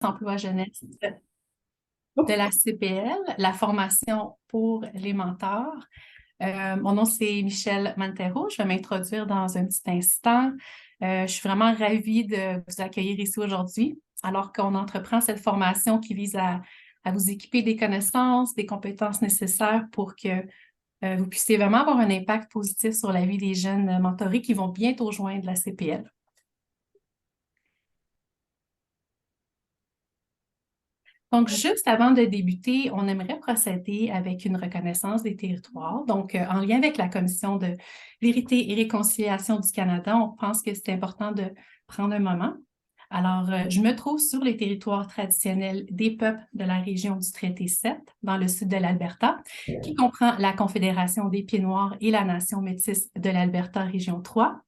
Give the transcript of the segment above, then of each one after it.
emploi jeunesse de la CPL, la formation pour les mentors. Mon nom, c'est Michelle Mantero. Je vais m'introduire dans un petit instant. Je suis vraiment ravie de vous accueillir ici aujourd'hui, alors qu'on entreprend cette formation qui vise à vous équiper des connaissances, des compétences nécessaires pour que vous puissiez vraiment avoir un impact positif sur la vie des jeunes mentorés qui vont bientôt joindre la CPL. Donc, juste avant de débuter, on aimerait procéder avec une reconnaissance des territoires. Donc, en lien avec la Commission de vérité et réconciliation du Canada, on pense que c'est important de prendre un moment. Alors, je me trouve sur les territoires traditionnels des peuples de la région du Traité 7, dans le sud de l'Alberta, qui comprend la Confédération des Pieds-Noirs et la Nation métisse de l'Alberta, région 3.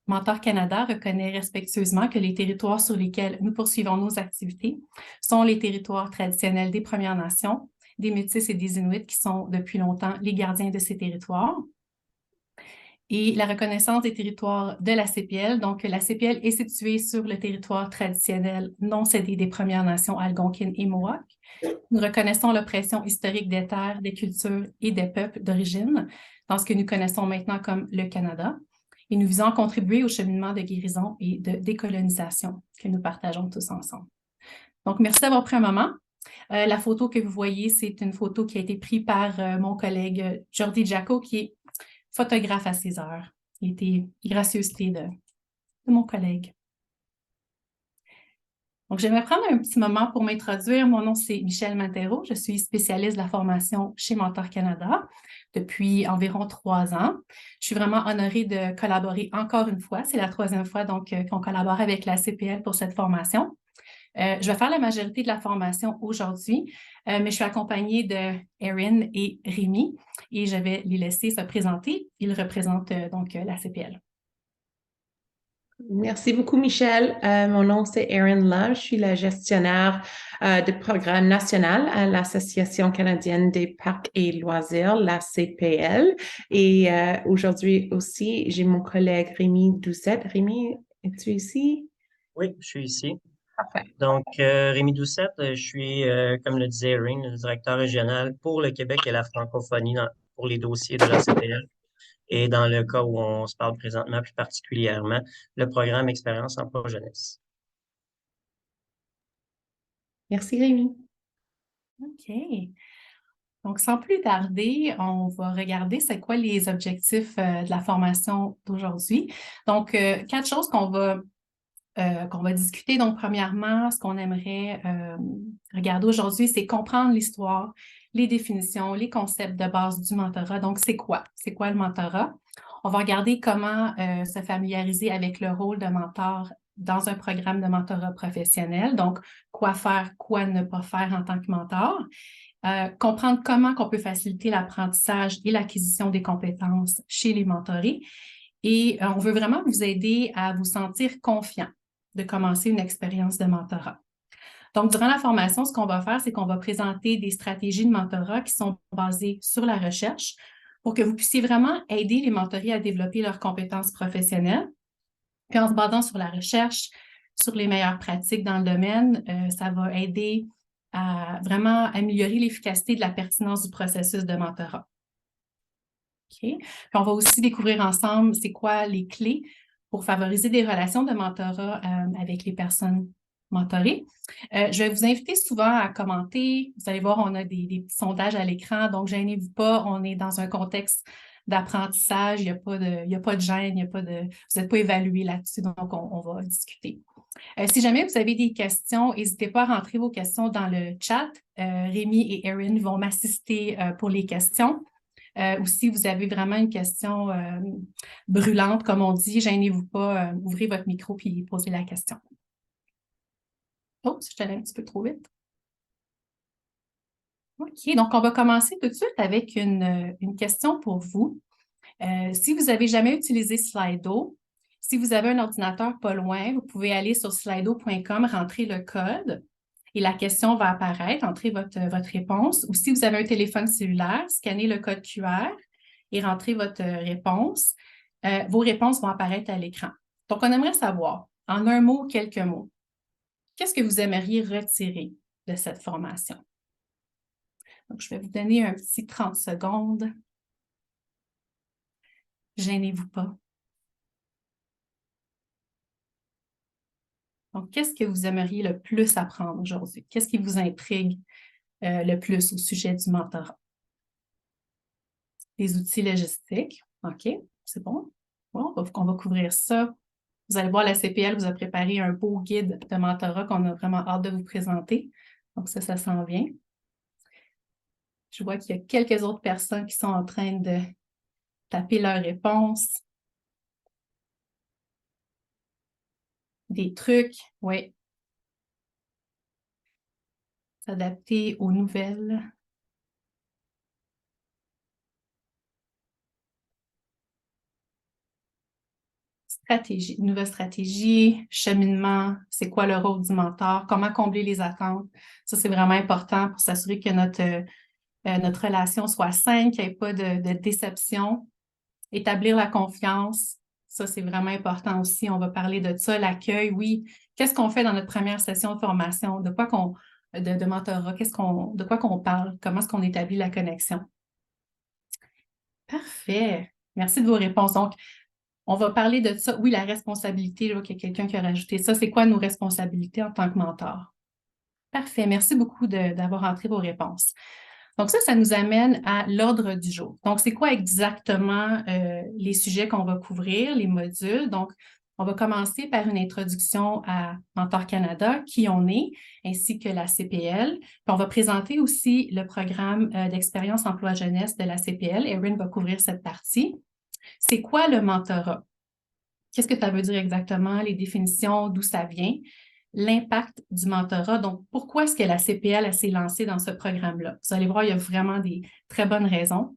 Mentor Canada reconnaît respectueusement que les territoires sur lesquels nous poursuivons nos activités sont les territoires traditionnels des Premières Nations, des Métis et des Inuits qui sont depuis longtemps les gardiens de ces territoires. Et la reconnaissance des territoires de la CPL. Donc, la CPL est située sur le territoire traditionnel non cédé des Premières Nations algonquines et Mohawk. Nous reconnaissons l'oppression historique des terres, des cultures et des peuples d'origine dans ce que nous connaissons maintenant comme le Canada. Et nous visons à contribuer au cheminement de guérison et de décolonisation que nous partageons tous ensemble. Donc, merci d'avoir pris un moment. La photo que vous voyez, c'est une photo qui a été prise par mon collègue Jordi Jacko, qui est photographe à 6 heures. Il était gracieuseté de mon collègue. Donc, j'aimerais prendre un petit moment pour m'introduire. Mon nom, c'est Michelle Mantero. Je suis spécialiste de la formation chez Mentor Canada depuis environ 3 ans. Je suis vraiment honorée de collaborer encore une fois. C'est la 3e fois donc qu'on collabore avec la CPL pour cette formation. Je vais faire la majorité de la formation aujourd'hui, mais je suis accompagnée de Erin et Rémi et je vais les laisser se présenter. Ils représentent donc la CPL. Merci beaucoup, Michelle. Mon nom, c'est Erin Love. Je suis la gestionnaire de programme national à l'Association canadienne des parcs et loisirs, la CPL. Et aujourd'hui aussi, j'ai mon collègue Rémi Doucette. Rémi, es-tu ici? Oui, je suis ici. Parfait. Donc, Rémi Doucette, je suis, comme le disait Erin, le directeur régional pour le Québec et la francophonie pour les dossiers de la CPL. Et dans le cas où on se parle présentement, plus particulièrement, le programme Expérience Emploi Jeunesse. Merci, Rémi. OK. Donc, sans plus tarder, on va regarder c'est quoi les objectifs de la formation d'aujourd'hui. Donc, 4 choses qu'on va discuter. Donc, premièrement, ce qu'on aimerait regarder aujourd'hui, c'est comprendre l'histoire, les définitions, les concepts de base du mentorat. Donc, c'est quoi? C'est quoi le mentorat? On va regarder comment se familiariser avec le rôle de mentor dans un programme de mentorat professionnel. Donc, quoi faire, quoi ne pas faire en tant que mentor. Comprendre comment on peut faciliter l'apprentissage et l'acquisition des compétences chez les mentorés. Et on veut vraiment vous aider à vous sentir confiant de commencer une expérience de mentorat. Donc, durant la formation, ce qu'on va faire, c'est qu'on va présenter des stratégies de mentorat qui sont basées sur la recherche pour que vous puissiez vraiment aider les mentorés à développer leurs compétences professionnelles. Puis en se basant sur la recherche, sur les meilleures pratiques dans le domaine, ça va aider à vraiment améliorer l'efficacité de la pertinence du processus de mentorat. OK? Puis on va aussi découvrir ensemble c'est quoi les clés pour favoriser des relations de mentorat avec les personnes mentorées. Je vais vous inviter souvent à commenter. Vous allez voir, on a des petits sondages à l'écran, donc gênez-vous pas, on est dans un contexte d'apprentissage, il n'y a pas de gêne, vous n'êtes pas évalué là-dessus, donc on va discuter. Si jamais vous avez des questions, n'hésitez pas à rentrer vos questions dans le chat. Rémi et Erin vont m'assister pour les questions. Ou si vous avez vraiment une question brûlante, comme on dit, gênez-vous pas, ouvrez votre micro puis posez la question. Oh, je suis allée un petit peu trop vite. OK, donc on va commencer tout de suite avec une question pour vous. Si vous n'avez jamais utilisé Slido, si vous avez un ordinateur pas loin, vous pouvez aller sur slido.com, rentrer le code et la question va apparaître, entrez votre réponse. Ou si vous avez un téléphone cellulaire, scannez le code QR et rentrez votre réponse. Vos réponses vont apparaître à l'écran. Donc, on aimerait savoir, en un mot, quelques mots, qu'est-ce que vous aimeriez retirer de cette formation? Donc, je vais vous donner un petit 30 secondes. Gênez-vous pas. Donc, qu'est-ce que vous aimeriez le plus apprendre aujourd'hui? Qu'est-ce qui vous intrigue le plus au sujet du mentorat? Les outils logistiques. OK, c'est bon. Bon, on va couvrir ça. Vous allez voir, la CPL vous a préparé un beau guide de mentorat qu'on a vraiment hâte de vous présenter. Donc, ça s'en vient. Je vois qu'il y a quelques autres personnes qui sont en train de taper leurs réponses. Des trucs, oui. S'adapter aux nouvelles. Stratégie, nouvelle stratégie, cheminement, c'est quoi le rôle du mentor, comment combler les attentes. Ça, c'est vraiment important pour s'assurer que notre relation soit saine, qu'il n'y ait pas de déception. Établir la confiance, ça, c'est vraiment important aussi. On va parler de ça, l'accueil, oui. Qu'est-ce qu'on fait dans notre première session de formation? De mentorat? De quoi qu'on parle? Comment est-ce qu'on établit la connexion? Parfait. Merci de vos réponses. Donc, on va parler de ça. Oui, la responsabilité, je vois qu'il y a quelqu'un qui a rajouté ça. C'est quoi nos responsabilités en tant que mentor? Parfait. Merci beaucoup d'avoir entré vos réponses. Donc ça nous amène à l'ordre du jour. Donc, c'est quoi exactement les sujets qu'on va couvrir, les modules? Donc, on va commencer par une introduction à Mentor Canada, qui on est, ainsi que la CPL. Puis on va présenter aussi le programme d'expérience emploi jeunesse de la CPL. Erin va couvrir cette partie. C'est quoi le mentorat? Qu'est-ce que ça veut dire exactement? Les définitions, d'où ça vient? L'impact du mentorat. Donc, pourquoi est-ce que la CPL s'est lancée dans ce programme-là? Vous allez voir, il y a vraiment des très bonnes raisons.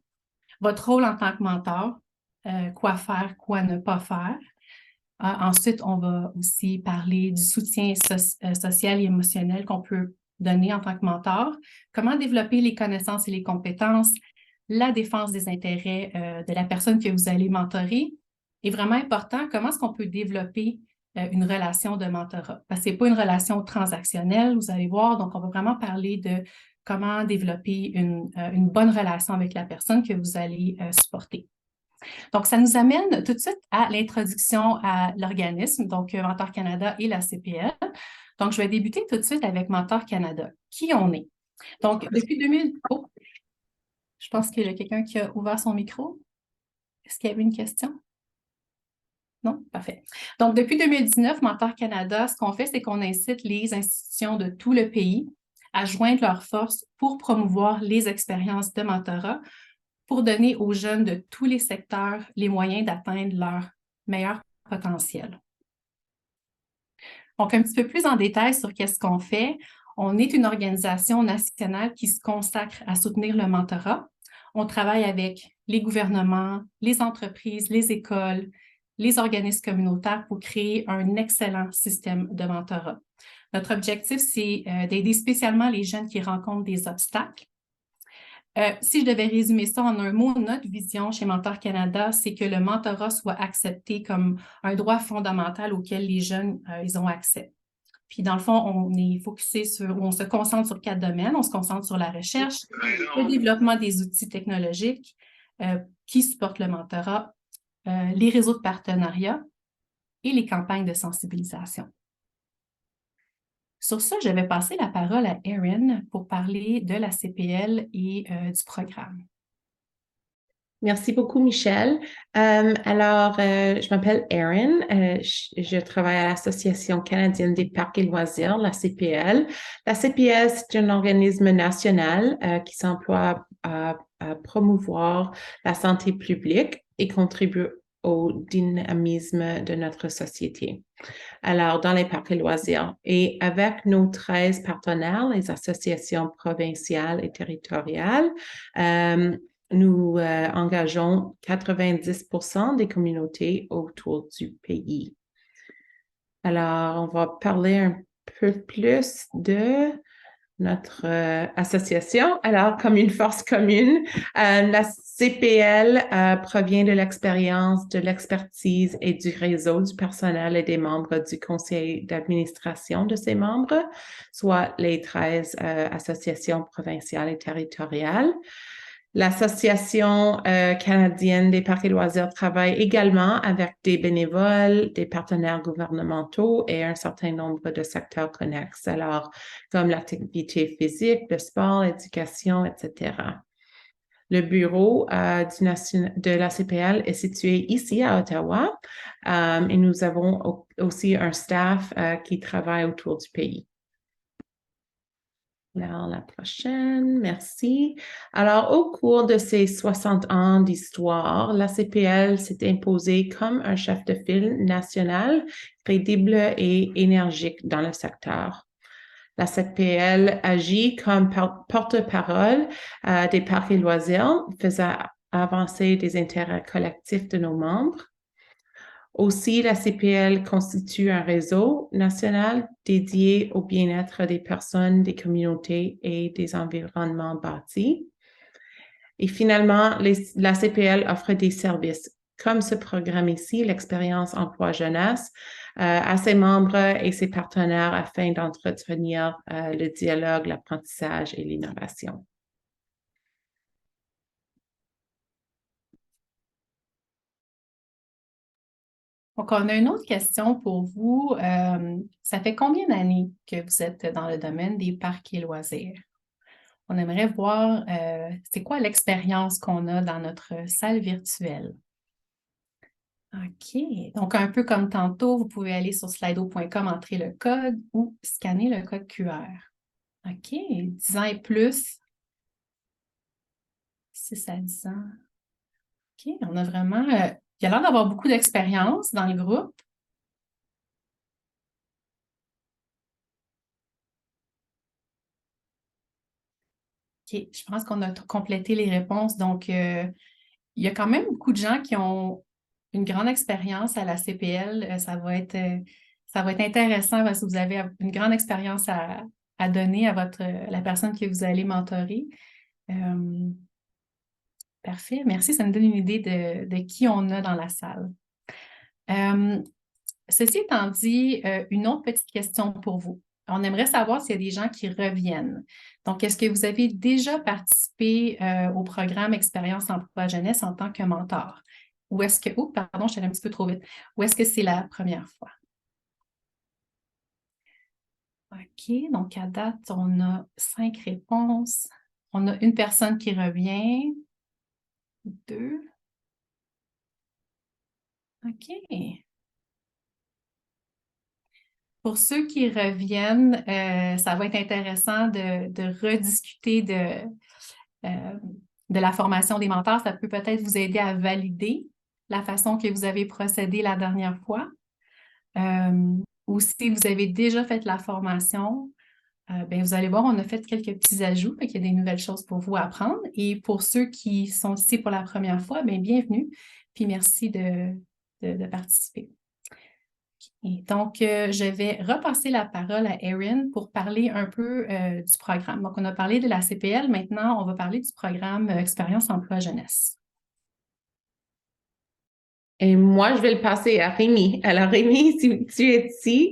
Votre rôle en tant que mentor, quoi faire, quoi ne pas faire. Ensuite, on va aussi parler du soutien social et émotionnel qu'on peut donner en tant que mentor. Comment développer les connaissances et les compétences, la défense des intérêts de la personne que vous allez mentorer. Et vraiment important, comment est-ce qu'on peut développer une relation de mentorat? Parce que ce n'est pas une relation transactionnelle, vous allez voir. Donc, on va vraiment parler de comment développer une bonne relation avec la personne que vous allez supporter. Donc, ça nous amène tout de suite à l'introduction à l'organisme, donc Mentor Canada et la CPL. Donc, je vais débuter tout de suite avec Mentor Canada. Qui on est? Donc, depuis 2000... Oh, je pense qu'il y a quelqu'un qui a ouvert son micro. Est-ce qu'il y avait une question? Non? Parfait. Donc, depuis 2019, Mentor Canada, ce qu'on fait, c'est qu'on incite les institutions de tout le pays à joindre leurs forces pour promouvoir les expériences de mentorat, pour donner aux jeunes de tous les secteurs les moyens d'atteindre leur meilleur potentiel. Donc, un petit peu plus en détail sur qu'est-ce qu'on fait. On est une organisation nationale qui se consacre à soutenir le mentorat. On travaille avec les gouvernements, les entreprises, les écoles, les organismes communautaires pour créer un excellent système de mentorat. Notre objectif, c'est d'aider spécialement les jeunes qui rencontrent des obstacles. Si je devais résumer ça en un mot, notre vision chez Mentor Canada, c'est que le mentorat soit accepté comme un droit fondamental auquel les jeunes ils ont accès. Puis dans le fond, on se concentre sur 4 domaines. On se concentre sur la recherche, le développement des outils technologiques qui supportent le mentorat, les réseaux de partenariat et les campagnes de sensibilisation. Sur ça, je vais passer la parole à Erin pour parler de la CPL et du programme. Merci beaucoup, Michelle. Je m'appelle Erin. Je travaille à l'Association canadienne des parcs et loisirs, la CPL. La CPL, c'est un organisme national qui s'emploie à promouvoir la santé publique et contribue au dynamisme de notre société. Alors, dans les parcs et loisirs. Et avec nos 13 partenaires, les associations provinciales et territoriales, nous engageons 90% des communautés autour du pays. Alors, on va parler un peu plus de notre association. Alors, comme une force commune, la CPL provient de l'expérience, de l'expertise et du réseau du personnel et des membres du conseil d'administration de ces membres, soit les 13 associations provinciales et territoriales. L'Association canadienne des parcs et loisirs travaille également avec des bénévoles, des partenaires gouvernementaux et un certain nombre de secteurs connexes, alors comme l'activité physique, le sport, l'éducation, etc. Le bureau de la CPL est situé ici à Ottawa et nous avons aussi un staff qui travaille autour du pays. Alors, la prochaine, merci. Alors, au cours de ces 60 ans d'histoire, la CPL s'est imposée comme un chef de file national crédible et énergique dans le secteur. La CPL agit comme porte-parole des parcs et loisirs, faisant avancer des intérêts collectifs de nos membres. Aussi, la CPL constitue un réseau national dédié au bien-être des personnes, des communautés et des environnements bâtis. Et finalement, la CPL offre des services comme ce programme ici, l'expérience emploi jeunesse, à ses membres et ses partenaires afin d'entretenir le dialogue, l'apprentissage et l'innovation. Donc, on a une autre question pour vous. Ça fait combien d'années que vous êtes dans le domaine des parcs et loisirs? On aimerait voir c'est quoi l'expérience qu'on a dans notre salle virtuelle. OK. Donc, un peu comme tantôt, vous pouvez aller sur slido.com, entrer le code ou scanner le code QR. OK. 10 ans et plus. 6 à 10 ans. OK. On a vraiment... il y a l'air d'avoir beaucoup d'expérience dans le groupe. OK. Je pense qu'on a complété les réponses. Donc, il y a quand même beaucoup de gens qui ont une grande expérience à la CPL. Ça va être intéressant parce que vous avez une grande expérience à donner à la personne que vous allez mentorer. Parfait, merci. Ça nous donne une idée de qui on a dans la salle. Ceci étant dit, une autre petite question pour vous. On aimerait savoir s'il y a des gens qui reviennent. Donc, est-ce que vous avez déjà participé au programme Expérience Emploi Jeunesse en tant que mentor? Ou est-ce que... Oh, pardon, je suis allée un petit peu trop vite. Ou est-ce que c'est la première fois? OK, donc à date, on a 5 réponses. On a une personne qui revient. 2. OK. Pour ceux qui reviennent, ça va être intéressant de rediscuter de la formation des mentors. Ça peut peut-être vous aider à valider la façon que vous avez procédé la dernière fois. Ou si vous avez déjà fait la formation, bien, vous allez voir, on a fait quelques petits ajouts, il y a des nouvelles choses pour vous à apprendre. Et pour ceux qui sont ici pour la première fois, bien, bienvenue, puis merci de participer. Et donc, je vais repasser la parole à Erin pour parler un peu du programme. Donc, on a parlé de la CPL. Maintenant, on va parler du programme Expérience Emploi Jeunesse. Et moi, je vais le passer à Rémi. Alors, Rémi, si tu es ici.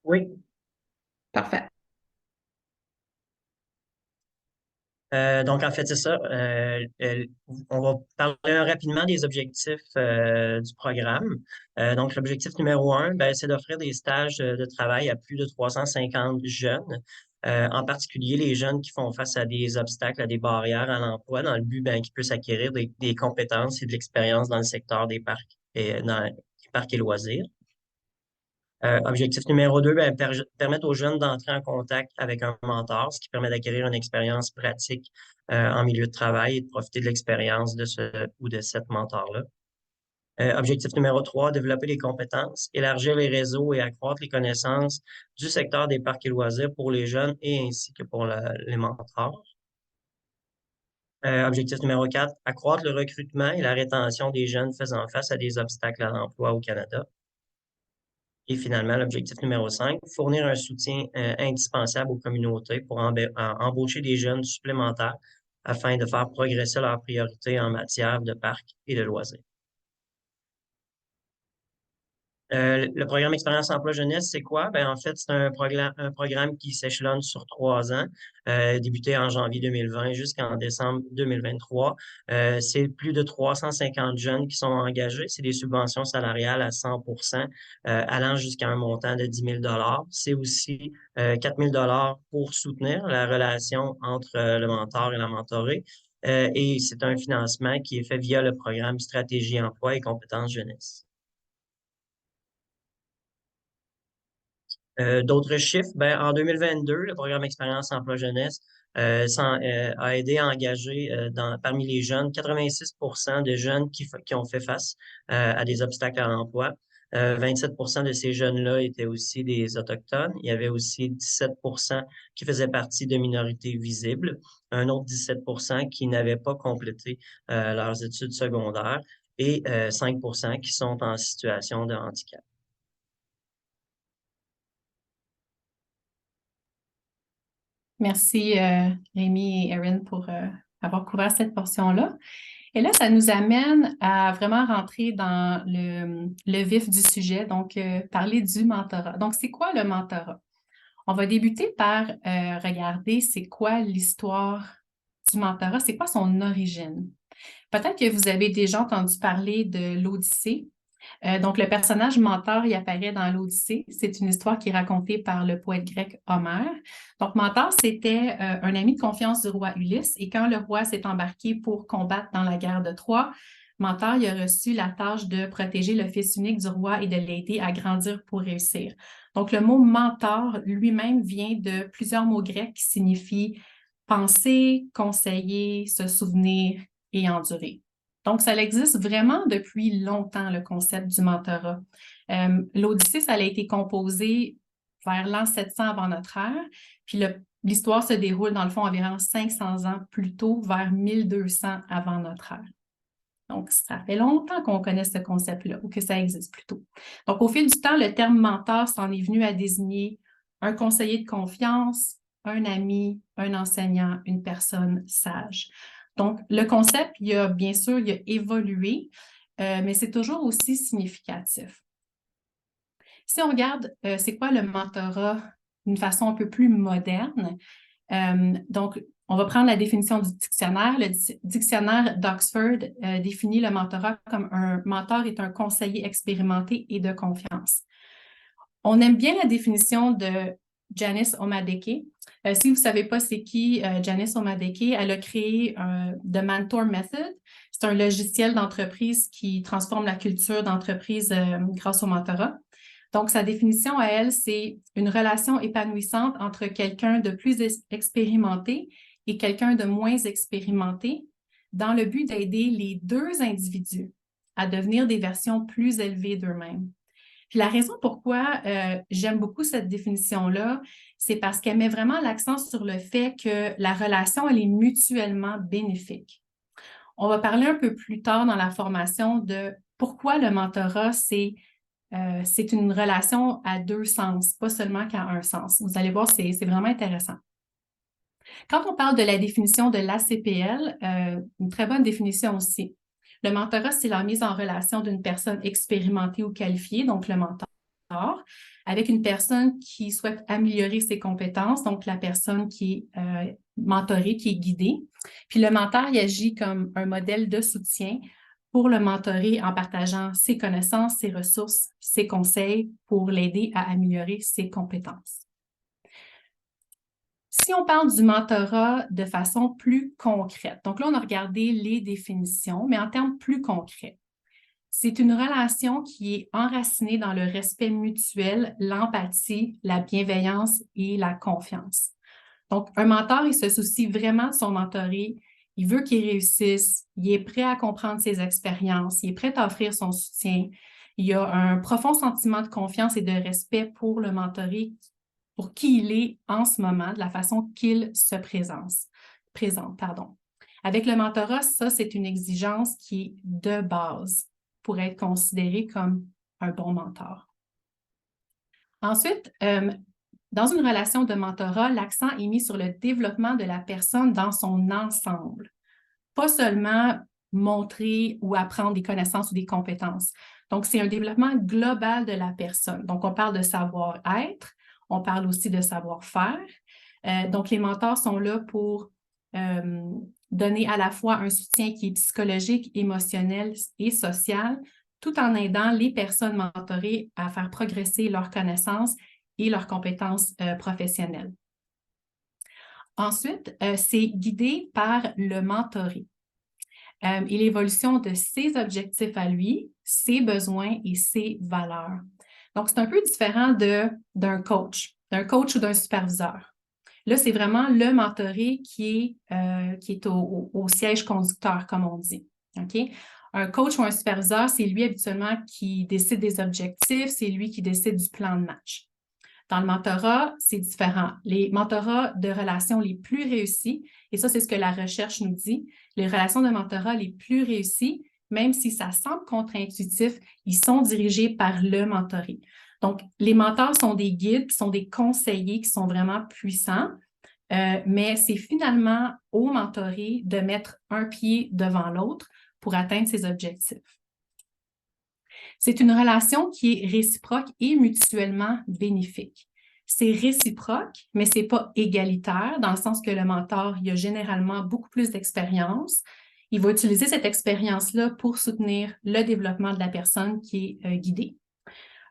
Oui. Parfait. Donc, en fait, c'est ça. On va parler rapidement des objectifs du programme. Donc, l'objectif numéro 1, ben, c'est d'offrir des stages de travail à plus de 350 jeunes, en particulier les jeunes qui font face à des obstacles, à des barrières à l'emploi, dans le but ben, qu'ils puissent acquérir des compétences et de l'expérience dans le secteur des parcs et dans les parcs et loisirs. Objectif numéro 2, ben, permettre aux jeunes d'entrer en contact avec un mentor, ce qui permet d'acquérir une expérience pratique en milieu de travail et de profiter de l'expérience de ce ou de cette mentor-là. Objectif numéro 3, développer les compétences, élargir les réseaux et accroître les connaissances du secteur des parcs et loisirs pour les jeunes et ainsi que pour les mentors. Objectif numéro 4, accroître le recrutement et la rétention des jeunes faisant face à des obstacles à l'emploi au Canada. Et finalement, l'objectif numéro 5, fournir un soutien indispensable aux communautés pour embaucher des jeunes supplémentaires afin de faire progresser leurs priorités en matière de parcs et de loisirs. Le programme Expérience Emploi Jeunesse, c'est quoi? Ben, en fait, c'est un programme qui s'échelonne sur 3 ans, débuté en janvier 2020 jusqu'en décembre 2023. C'est plus de 350 jeunes qui sont engagés. C'est des subventions salariales à 100%, allant jusqu'à un montant de 10 000 $. C'est aussi 4 000 $ pour soutenir la relation entre le mentor et la mentorée. Et c'est un financement qui est fait via le programme Stratégie Emploi et Compétences Jeunesse. D'autres chiffres, ben, en 2022, le programme Expérience Emploi Jeunesse a aidé à engager parmi les jeunes 86% de jeunes qui ont fait face à des obstacles à l'emploi. 27% de ces jeunes-là étaient aussi des Autochtones. Il y avait aussi 17% qui faisaient partie de minorités visibles, un autre 17% qui n'avaient pas complété leurs études secondaires et 5% qui sont en situation de handicap. Merci, Rémi et Erin, pour avoir couvert cette portion-là. Et là, ça nous amène à vraiment rentrer dans le vif du sujet, donc parler du mentorat. Donc, c'est quoi le mentorat? On va débuter par regarder c'est quoi l'histoire du mentorat, c'est quoi son origine. Peut-être que vous avez déjà entendu parler de l'Odyssée. Donc, le personnage Mentor, il apparaît dans l'Odyssée. C'est une histoire qui est racontée par le poète grec Homère. Donc, Mentor, c'était un ami de confiance du roi Ulysse. Et quand le roi s'est embarqué pour combattre dans la guerre de Troie, Mentor, il a reçu la tâche de protéger le fils unique du roi et de l'aider à grandir pour réussir. Donc, le mot mentor lui-même vient de plusieurs mots grecs qui signifient penser, conseiller, se souvenir et endurer. Donc, ça existe vraiment depuis longtemps, le concept du mentorat. L'Odyssée, ça a été composé vers l'an 700 avant notre ère, puis l'histoire se déroule, dans le fond, environ 500 ans plus tôt, vers 1200 avant notre ère. Donc, ça fait longtemps qu'on connaît ce concept-là, ou que ça existe plutôt. Donc, au fil du temps, le terme mentor s'en est venu à désigner un conseiller de confiance, un ami, un enseignant, une personne sage. Donc, le concept, il a évolué, mais c'est toujours aussi significatif. Si on regarde, c'est quoi le mentorat d'une façon un peu plus moderne? Donc, on va prendre la définition du dictionnaire. Le dictionnaire d'Oxford définit le mentorat comme un mentor est un conseiller expérimenté et de confiance. On aime bien la définition de Janice Omadeke. Si vous ne savez pas c'est qui Janice Omadeke, elle a créé The Mentor Method. C'est un logiciel d'entreprise qui transforme la culture d'entreprise grâce au mentorat. Donc, sa définition à elle, c'est une relation épanouissante entre quelqu'un de plus expérimenté et quelqu'un de moins expérimenté dans le but d'aider les deux individus à devenir des versions plus élevées d'eux-mêmes. Puis la raison pourquoi j'aime beaucoup cette définition-là, c'est parce qu'elle met vraiment l'accent sur le fait que la relation, elle est mutuellement bénéfique. On va parler un peu plus tard dans la formation de pourquoi le mentorat, c'est une relation à deux sens, pas seulement qu'à un sens. Vous allez voir, c'est vraiment intéressant. Quand on parle de la définition de l'ACPL, une très bonne définition aussi. Le mentorat, c'est la mise en relation d'une personne expérimentée ou qualifiée, donc le mentor, avec une personne qui souhaite améliorer ses compétences, donc la personne qui est mentorée, qui est guidée. Puis le mentor, il agit comme un modèle de soutien pour le mentorer en partageant ses connaissances, ses ressources, ses conseils pour l'aider à améliorer ses compétences. Si on parle du mentorat de façon plus concrète, donc là, on a regardé les définitions, mais en termes plus concrets, c'est une relation qui est enracinée dans le respect mutuel, l'empathie, la bienveillance et la confiance. Donc, un mentor, il se soucie vraiment de son mentoré, il veut qu'il réussisse, il est prêt à comprendre ses expériences, il est prêt à offrir son soutien. Il y a un profond sentiment de confiance et de respect pour le mentoré, pour qui il est en ce moment, de la façon qu'il se présente. Avec le mentorat, ça, c'est une exigence qui est de base pour être considéré comme un bon mentor. Ensuite, dans une relation de mentorat, l'accent est mis sur le développement de la personne dans son ensemble, pas seulement montrer ou apprendre des connaissances ou des compétences. Donc, c'est un développement global de la personne. Donc, on parle de savoir-être, on parle aussi de savoir-faire. Donc, les mentors sont là pour donner à la fois un soutien qui est psychologique, émotionnel et social, tout en aidant les personnes mentorées à faire progresser leurs connaissances et leurs compétences professionnelles. Ensuite, c'est guidé par le mentoré et l'évolution de ses objectifs à lui, ses besoins et ses valeurs. Donc, c'est un peu différent d'un coach ou d'un superviseur. Là, c'est vraiment le mentoré qui est au siège conducteur, comme on dit. OK? Un coach ou un superviseur, c'est lui habituellement qui décide des objectifs, c'est lui qui décide du plan de match. Dans le mentorat, c'est différent. Les mentorats de relations les plus réussis, et ça, c'est ce que la recherche nous dit, les relations de mentorat les plus réussies, même si ça semble contre-intuitif, ils sont dirigés par le mentoré. Donc, les mentors sont des guides, sont des conseillers qui sont vraiment puissants, mais c'est finalement au mentoré de mettre un pied devant l'autre pour atteindre ses objectifs. C'est une relation qui est réciproque et mutuellement bénéfique. C'est réciproque, mais ce n'est pas égalitaire, dans le sens que le mentor, il a généralement beaucoup plus d'expérience. Il va utiliser cette expérience-là pour soutenir le développement de la personne qui est guidée.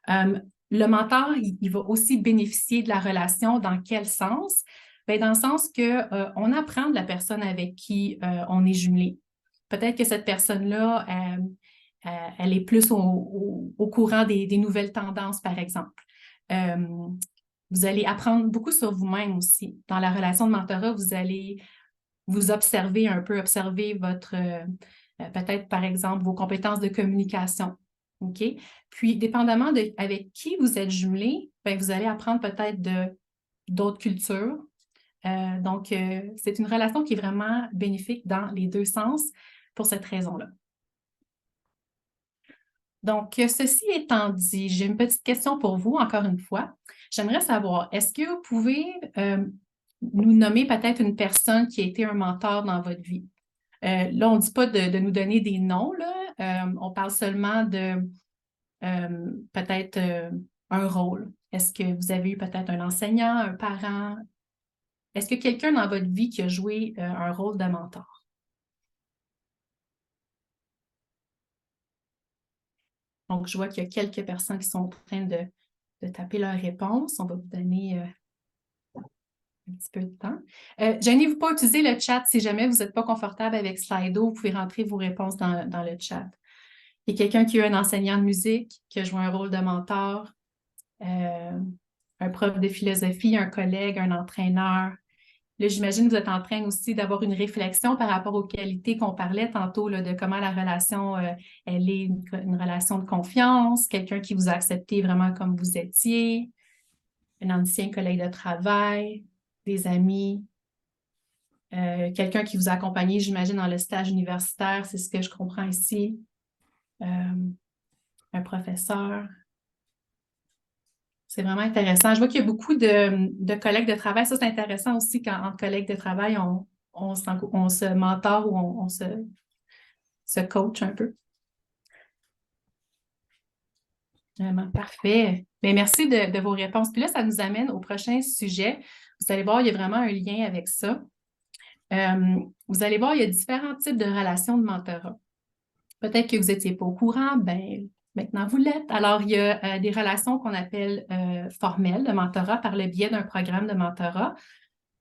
Le mentor, il va aussi bénéficier de la relation. Dans quel sens? Bien, dans le sens qu'on apprend de la personne avec qui on est jumelé. Peut-être que cette personne-là, elle est plus au courant des nouvelles tendances, par exemple. Vous allez apprendre beaucoup sur vous-même aussi. Dans la relation de mentorat, vous allez vous observer un peu, observer votre, peut-être, par exemple, vos compétences de communication. OK? Puis, dépendamment avec qui vous êtes jumelé, bien, vous allez apprendre peut-être d'autres cultures. Donc, c'est une relation qui est vraiment bénéfique dans les deux sens pour cette raison-là. Donc, ceci étant dit, j'ai une petite question pour vous, encore une fois. J'aimerais savoir, est-ce que vous pouvez nous nommer peut-être une personne qui a été un mentor dans votre vie? Là, on ne dit pas de nous donner des noms, là. On parle seulement de peut-être un rôle. Est-ce que vous avez eu peut-être un enseignant, un parent? Est-ce que quelqu'un dans votre vie qui a joué un rôle de mentor? Donc, je vois qu'il y a quelques personnes qui sont en train de taper leurs réponses. On va vous donner un petit peu de temps. Gênez-vous pas à utiliser le chat. Si jamais vous n'êtes pas confortable avec Slido, vous pouvez rentrer vos réponses dans le chat. Il y a quelqu'un qui a eu un enseignant de musique, qui a joué un rôle de mentor, un prof de philosophie, un collègue, un entraîneur. Là, j'imagine que vous êtes en train aussi d'avoir une réflexion par rapport aux qualités qu'on parlait tantôt, là, de comment la relation, elle est une relation de confiance, quelqu'un qui vous a accepté vraiment comme vous étiez, un ancien collègue de travail, des amis, quelqu'un qui vous a accompagné, j'imagine, dans le stage universitaire, c'est ce que je comprends ici, un professeur. C'est vraiment intéressant. Je vois qu'il y a beaucoup de collègues de travail. Ça, c'est intéressant aussi quand, entre collègues de travail, on se mentor ou on se coach un peu. Vraiment, parfait. Bien, merci de vos réponses. Puis là, ça nous amène au prochain sujet. Vous allez voir, il y a vraiment un lien avec ça. Vous allez voir, il y a différents types de relations de mentorat. Peut-être que vous n'étiez pas au courant, bien, maintenant vous l'êtes. Alors, il y a des relations qu'on appelle formelles de mentorat par le biais d'un programme de mentorat.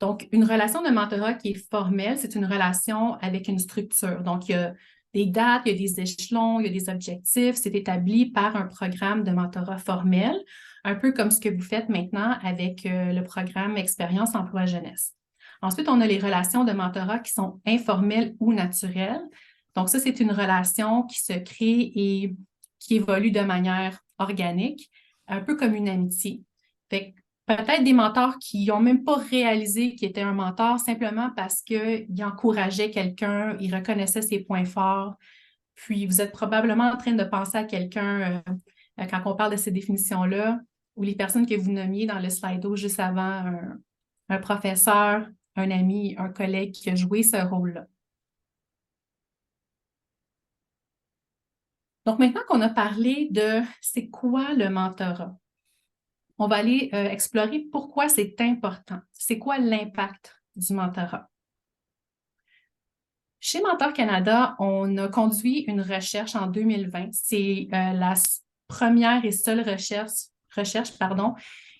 Donc, une relation de mentorat qui est formelle, c'est une relation avec une structure. Donc, il y a des dates, il y a des échelons, il y a des objectifs. C'est établi par un programme de mentorat formel, un peu comme ce que vous faites maintenant avec le programme Expérience Emploi Jeunesse. Ensuite, on a les relations de mentorat qui sont informelles ou naturelles. Donc, ça, c'est une relation qui se crée et qui évolue de manière organique, un peu comme une amitié. Fait que peut-être des mentors qui n'ont même pas réalisé qu'ils étaient un mentor simplement parce qu'ils encourageaient quelqu'un, ils reconnaissaient ses points forts. Puis, vous êtes probablement en train de penser à quelqu'un, quand on parle de ces définitions-là, ou les personnes que vous nommiez dans le Slido juste avant, un professeur, un ami, un collègue qui a joué ce rôle-là. Donc, maintenant qu'on a parlé de c'est quoi le mentorat, on va aller explorer pourquoi c'est important. C'est quoi l'impact du mentorat? Chez Mentor Canada, on a conduit une recherche en 2020. C'est la première et seule recherche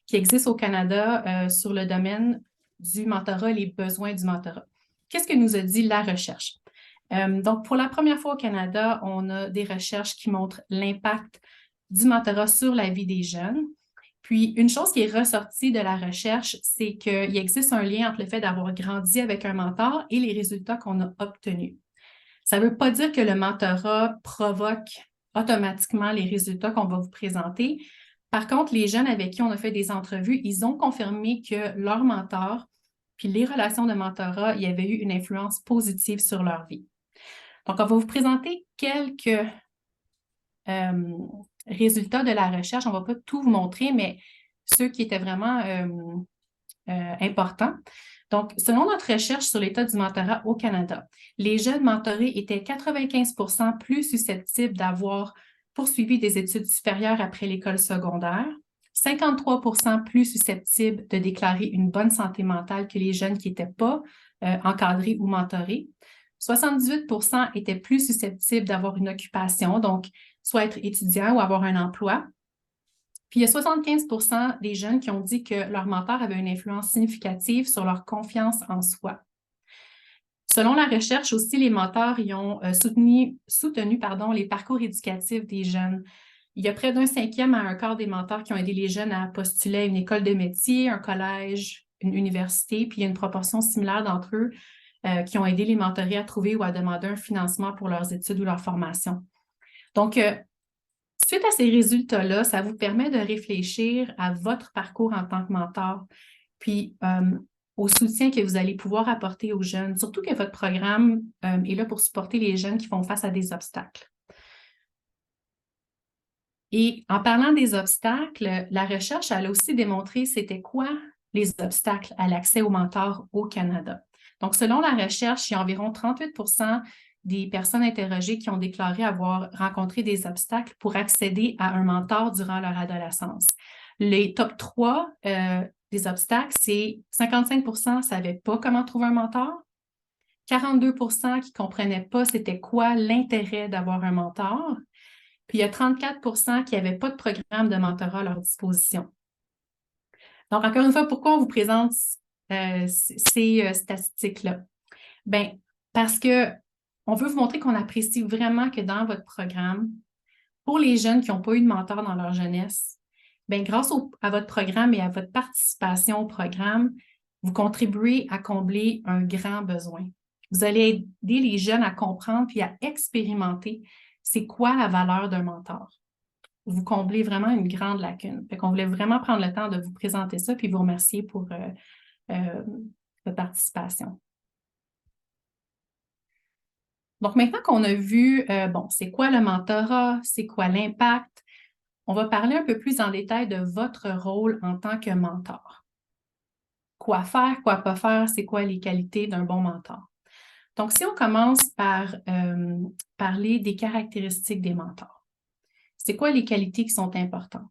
qui existe au Canada sur le domaine du mentorat et les besoins du mentorat. Qu'est-ce que nous a dit la recherche? Donc, pour la première fois au Canada, on a des recherches qui montrent l'impact du mentorat sur la vie des jeunes. Puis, une chose qui est ressortie de la recherche, c'est qu'il existe un lien entre le fait d'avoir grandi avec un mentor et les résultats qu'on a obtenus. Ça ne veut pas dire que le mentorat provoque automatiquement les résultats qu'on va vous présenter. Par contre, les jeunes avec qui on a fait des entrevues, ils ont confirmé que leur mentor, puis les relations de mentorat, il y avait eu une influence positive sur leur vie. Donc, on va vous présenter quelques résultats de la recherche. On ne va pas tout vous montrer, mais ceux qui étaient vraiment importants. Donc, selon notre recherche sur l'état du mentorat au Canada, les jeunes mentorés étaient 95% plus susceptibles d'avoir poursuivi des études supérieures après l'école secondaire, 53% plus susceptibles de déclarer une bonne santé mentale que les jeunes qui n'étaient pas encadrés ou mentorés, 78% étaient plus susceptibles d'avoir une occupation, donc soit être étudiant ou avoir un emploi. Puis il y a 75% des jeunes qui ont dit que leur mentor avait une influence significative sur leur confiance en soi. Selon la recherche aussi, les mentors y ont soutenu les parcours éducatifs des jeunes. Il y a près d'un 5e à un quart des mentors qui ont aidé les jeunes à postuler à une école de métier, un collège, une université, puis il y a une proportion similaire d'entre eux qui ont aidé les mentorés à trouver ou à demander un financement pour leurs études ou leur formation. Donc, suite à ces résultats-là, ça vous permet de réfléchir à votre parcours en tant que mentor, puis au soutien que vous allez pouvoir apporter aux jeunes, surtout que votre programme est là pour supporter les jeunes qui font face à des obstacles. Et en parlant des obstacles, la recherche elle a aussi démontré c'était quoi les obstacles à l'accès aux mentors au Canada. Donc, selon la recherche, il y a environ 38% des personnes interrogées qui ont déclaré avoir rencontré des obstacles pour accéder à un mentor durant leur adolescence. Les top 3 des obstacles, c'est 55% ne savaient pas comment trouver un mentor, 42% qui ne comprenaient pas c'était quoi l'intérêt d'avoir un mentor, puis il y a 34% qui n'avaient pas de programme de mentorat à leur disposition. Donc, encore une fois, pourquoi on vous présente ces statistiques-là? Bien, parce qu'on veut vous montrer qu'on apprécie vraiment que dans votre programme, pour les jeunes qui n'ont pas eu de mentor dans leur jeunesse, bien, grâce à votre programme et à votre participation au programme, vous contribuez à combler un grand besoin. Vous allez aider les jeunes à comprendre puis à expérimenter c'est quoi la valeur d'un mentor. Vous comblez vraiment une grande lacune. Fait qu'on voulait vraiment prendre le temps de vous présenter ça puis vous remercier pour votre participation. Donc, maintenant qu'on a vu, c'est quoi le mentorat, c'est quoi l'impact, on va parler un peu plus en détail de votre rôle en tant que mentor. Quoi faire, quoi pas faire, c'est quoi les qualités d'un bon mentor. Donc, si on commence par parler des caractéristiques des mentors. C'est quoi les qualités qui sont importantes?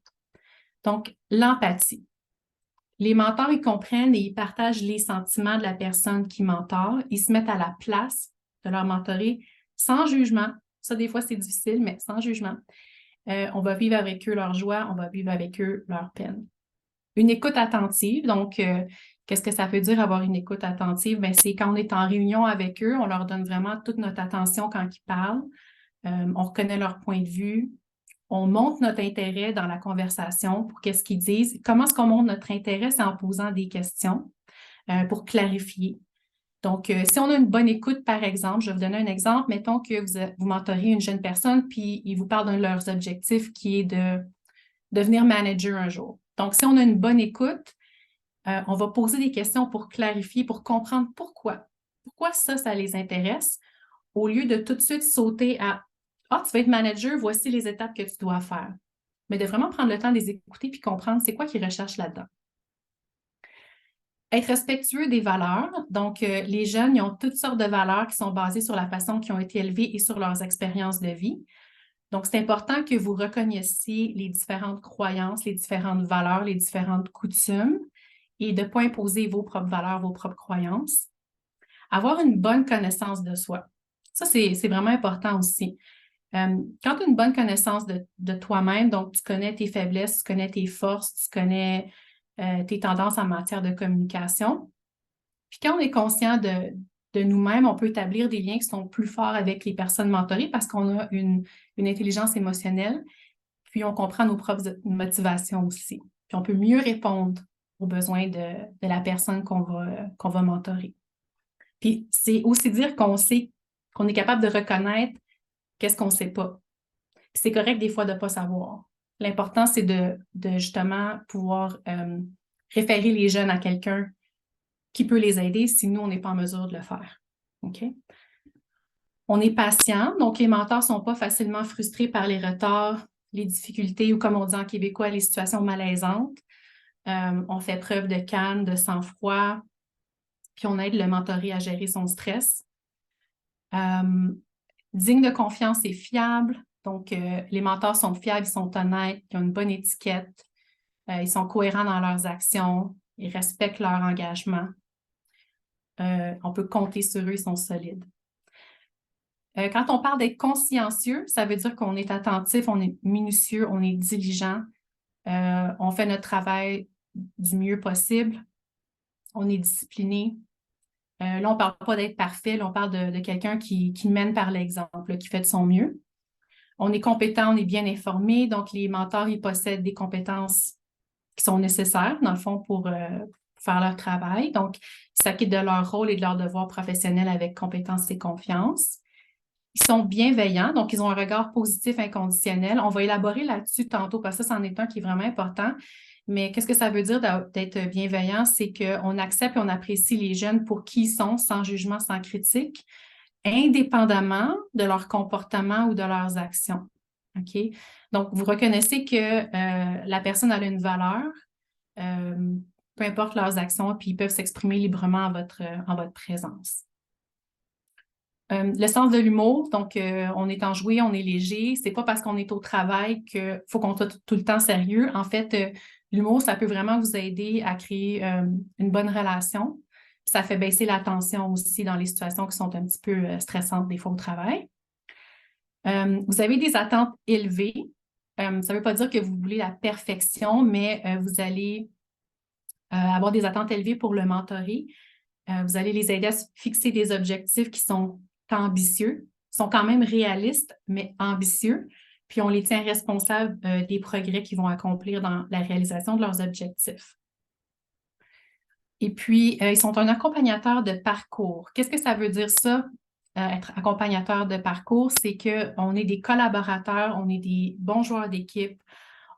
Donc, l'empathie. Les mentors, ils comprennent et ils partagent les sentiments de la personne qui mentore. Ils se mettent à la place de leur mentoré sans jugement. Ça, des fois, c'est difficile, mais sans jugement. On va vivre avec eux leur joie, on va vivre avec eux leur peine. Une écoute attentive. Donc, qu'est-ce que ça veut dire avoir une écoute attentive? Bien, c'est quand on est en réunion avec eux, on leur donne vraiment toute notre attention quand ils parlent. On reconnaît leur point de vue. On montre notre intérêt dans la conversation pour qu'est-ce qu'ils disent. Comment est-ce qu'on montre notre intérêt? C'est en posant des questions pour clarifier. Donc, si on a une bonne écoute, par exemple, je vais vous donner un exemple. Mettons que vous mentorez une jeune personne, puis ils vous parlent d'un de leurs objectifs qui est de devenir manager un jour. Donc, si on a une bonne écoute, on va poser des questions pour clarifier, pour comprendre pourquoi. Pourquoi ça les intéresse, au lieu de tout de suite sauter à « Ah, tu vas être manager, voici les étapes que tu dois faire. » mais de vraiment prendre le temps de les écouter puis comprendre c'est quoi qu'ils recherchent là-dedans. Être respectueux des valeurs. Donc, les jeunes, ils ont toutes sortes de valeurs qui sont basées sur la façon qu'ils ont été élevés et sur leurs expériences de vie. Donc, c'est important que vous reconnaissiez les différentes croyances, les différentes valeurs, les différentes coutumes et de ne pas imposer vos propres valeurs, vos propres croyances. Avoir une bonne connaissance de soi. Ça, c'est vraiment important aussi. Quand tu as une bonne connaissance de toi-même, donc tu connais tes faiblesses, tu connais tes forces, tu connais tes tendances en matière de communication. Puis quand on est conscient de nous-mêmes, on peut établir des liens qui sont plus forts avec les personnes mentorées parce qu'on a une intelligence émotionnelle, puis on comprend nos propres motivations aussi. Puis on peut mieux répondre aux besoins de la personne qu'on va mentorer. Puis c'est aussi dire qu'on sait, qu'on est capable de reconnaître qu'est-ce qu'on ne sait pas. Puis c'est correct des fois de ne pas savoir. L'important, c'est de justement pouvoir référer les jeunes à quelqu'un qui peut les aider si nous, on n'est pas en mesure de le faire. OK? On est patient, donc les mentors ne sont pas facilement frustrés par les retards, les difficultés ou, comme on dit en québécois, les situations malaisantes. On fait preuve de calme, de sang-froid, puis on aide le mentoré à gérer son stress. Digne de confiance et fiable. Donc, les mentors sont fiables, ils sont honnêtes, ils ont une bonne étiquette, ils sont cohérents dans leurs actions, ils respectent leur engagement. On peut compter sur eux, ils sont solides. Quand on parle d'être consciencieux, ça veut dire qu'on est attentif, on est minutieux, on est diligent, on fait notre travail du mieux possible, on est discipliné. Là, on ne parle pas d'être parfait, là, on parle de quelqu'un qui mène par l'exemple, qui fait de son mieux. On est compétent, on est bien informé, donc les mentors, ils possèdent des compétences qui sont nécessaires, dans le fond, pour faire leur travail. Donc, ils s'acquittent de leur rôle et de leur devoir professionnel avec compétence et confiance. Ils sont bienveillants, donc ils ont un regard positif inconditionnel. On va élaborer là-dessus tantôt, parce que ça, c'en est un qui est vraiment important. Mais qu'est-ce que ça veut dire d'être bienveillant? C'est qu'on accepte et on apprécie les jeunes pour qui ils sont, sans jugement, sans critique, indépendamment de leur comportement ou de leurs actions. OK? Donc, vous reconnaissez que la personne a une valeur, peu importe leurs actions, puis ils peuvent s'exprimer librement en votre présence. Le sens de l'humour, donc on est enjoué, on est léger. C'est pas parce qu'on est au travail qu'il faut qu'on soit tout le temps sérieux. En fait, l'humour, ça peut vraiment vous aider à créer une bonne relation. Ça fait baisser la tension aussi dans les situations qui sont un petit peu stressantes des fois au travail. Vous avez des attentes élevées. Ça ne veut pas dire que vous voulez la perfection, mais vous allez avoir des attentes élevées pour le mentorer. Vous allez les aider à se fixer des objectifs qui sont ambitieux, sont quand même réalistes, mais ambitieux. Puis on les tient responsables des progrès qu'ils vont accomplir dans la réalisation de leurs objectifs. Et puis, ils sont un accompagnateur de parcours. Qu'est-ce que ça veut dire ça, être accompagnateur de parcours? C'est qu'on est des collaborateurs, on est des bons joueurs d'équipe,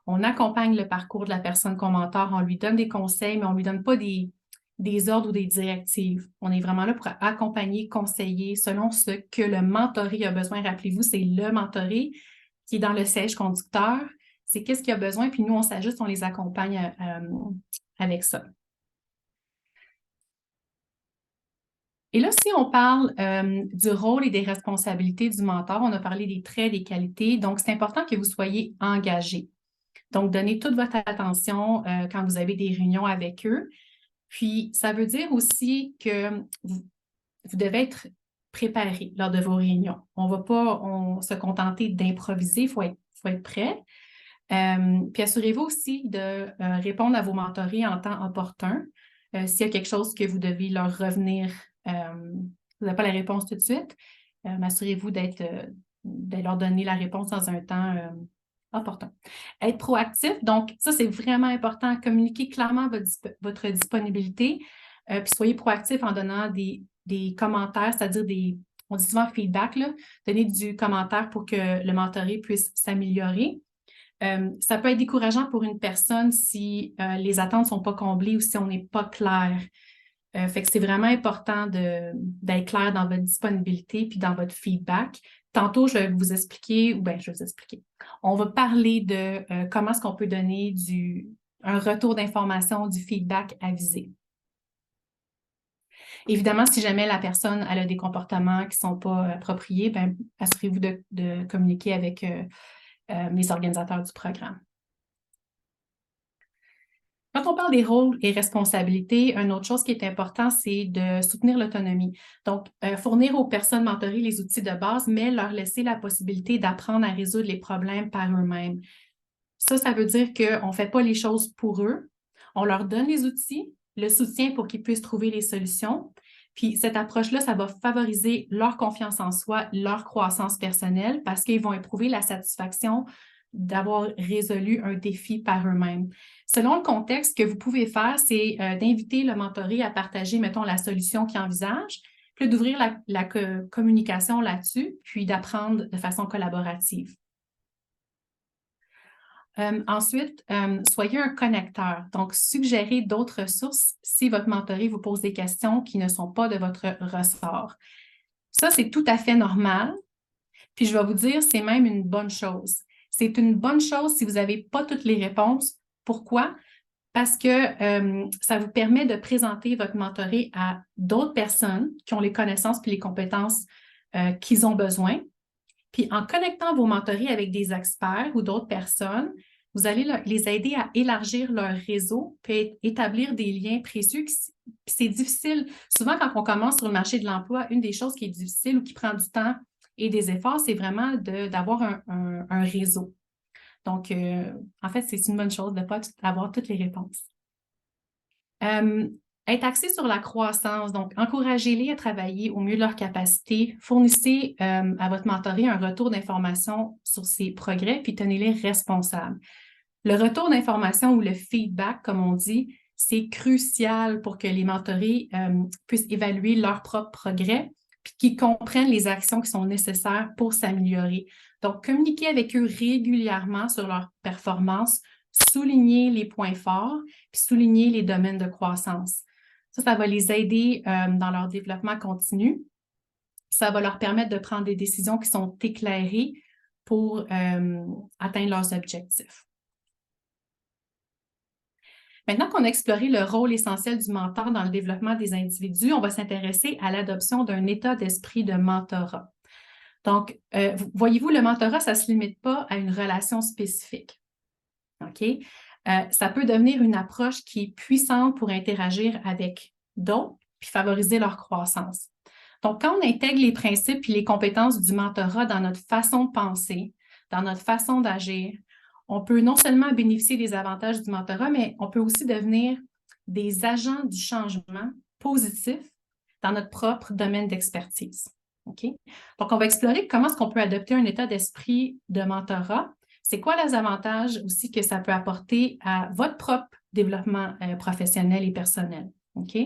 on accompagne le parcours de la personne qu'on mentore, on lui donne des conseils, mais on ne lui donne pas des ordres ou des directives. On est vraiment là pour accompagner, conseiller selon ce que le mentoré a besoin. Rappelez-vous, c'est le mentoré qui est dans le siège conducteur. C'est qu'est-ce qu'il a besoin, puis nous, on s'ajuste, on les accompagne avec ça. Et là, si on parle du rôle et des responsabilités du mentor, on a parlé des traits, des qualités. Donc, c'est important que vous soyez engagé. Donc, donnez toute votre attention quand vous avez des réunions avec eux. Puis, ça veut dire aussi que vous devez être préparé lors de vos réunions. On ne va pas se contenter d'improviser, il faut être prêt. Puis, assurez-vous aussi de répondre à vos mentorés en temps opportun. S'il y a quelque chose que vous devez leur revenir, vous n'avez pas la réponse tout de suite, assurez-vous de leur donner la réponse dans un temps opportun. Être proactif, donc ça, c'est vraiment important. Communiquer clairement votre disponibilité, puis soyez proactif en donnant des commentaires, c'est-à-dire on dit souvent feedback, là, donner du commentaire pour que le mentoré puisse s'améliorer. Ça peut être décourageant pour une personne si les attentes ne sont pas comblées ou si on n'est pas clair. Fait que c'est vraiment important d'être clair dans votre disponibilité puis dans votre feedback. Tantôt, je vais vous expliquer, ou bien je vais vous expliquer. On va parler de comment est-ce qu'on peut donner un retour d'information, du feedback avisé. Évidemment, si jamais la personne elle a des comportements qui ne sont pas appropriés, bien, assurez-vous de communiquer avec les organisateurs du programme. Quand on parle des rôles et responsabilités, une autre chose qui est importante, c'est de soutenir l'autonomie. Donc, fournir aux personnes mentorées les outils de base, mais leur laisser la possibilité d'apprendre à résoudre les problèmes par eux-mêmes. Ça veut dire qu'on ne fait pas les choses pour eux. On leur donne les outils, le soutien pour qu'ils puissent trouver les solutions. Puis cette approche-là, ça va favoriser leur confiance en soi, leur croissance personnelle parce qu'ils vont éprouver la satisfaction d'avoir résolu un défi par eux-mêmes. Selon le contexte, ce que vous pouvez faire, c'est d'inviter le mentoré à partager, mettons, la solution qu'il envisage, puis d'ouvrir la communication là-dessus, puis d'apprendre de façon collaborative. Ensuite, soyez un connecteur. Donc, suggérez d'autres ressources si votre mentoré vous pose des questions qui ne sont pas de votre ressort. Ça, c'est tout à fait normal. Puis, je vais vous dire, c'est même une bonne chose. C'est une bonne chose si vous n'avez pas toutes les réponses. Pourquoi? Parce que ça vous permet de présenter votre mentoré à d'autres personnes qui ont les connaissances et les compétences qu'ils ont besoin. Puis en connectant vos mentorés avec des experts ou d'autres personnes, vous allez les aider à élargir leur réseau puis établir des liens précieux. C'est difficile. Souvent, quand on commence sur le marché de l'emploi, une des choses qui est difficile ou qui prend du temps et des efforts, c'est vraiment d'avoir un réseau. Donc, en fait, c'est une bonne chose de ne pas avoir toutes les réponses. Être axé sur la croissance, donc encouragez-les à travailler au mieux de leur capacité, fournissez à votre mentoré un retour d'information sur ses progrès, puis tenez-les responsables. Le retour d'information ou le feedback, comme on dit, c'est crucial pour que les mentorés puissent évaluer leur propre progrès, puis qu'ils comprennent les actions qui sont nécessaires pour s'améliorer. Donc, communiquez avec eux régulièrement sur leur performance, souligner les points forts, puis souligner les domaines de croissance. Ça va les aider dans leur développement continu. Ça va leur permettre de prendre des décisions qui sont éclairées pour atteindre leurs objectifs. Maintenant qu'on a exploré le rôle essentiel du mentor dans le développement des individus, on va s'intéresser à l'adoption d'un état d'esprit de mentorat. Donc, voyez-vous, le mentorat, ça ne se limite pas à une relation spécifique. OK? Ça peut devenir une approche qui est puissante pour interagir avec d'autres puis favoriser leur croissance. Donc, quand on intègre les principes et les compétences du mentorat dans notre façon de penser, dans notre façon d'agir, on peut non seulement bénéficier des avantages du mentorat, mais on peut aussi devenir des agents du changement positif dans notre propre domaine d'expertise. OK? Donc, on va explorer comment est-ce qu'on peut adopter un état d'esprit de mentorat. C'est quoi les avantages aussi que ça peut apporter à votre propre développement professionnel et personnel? OK?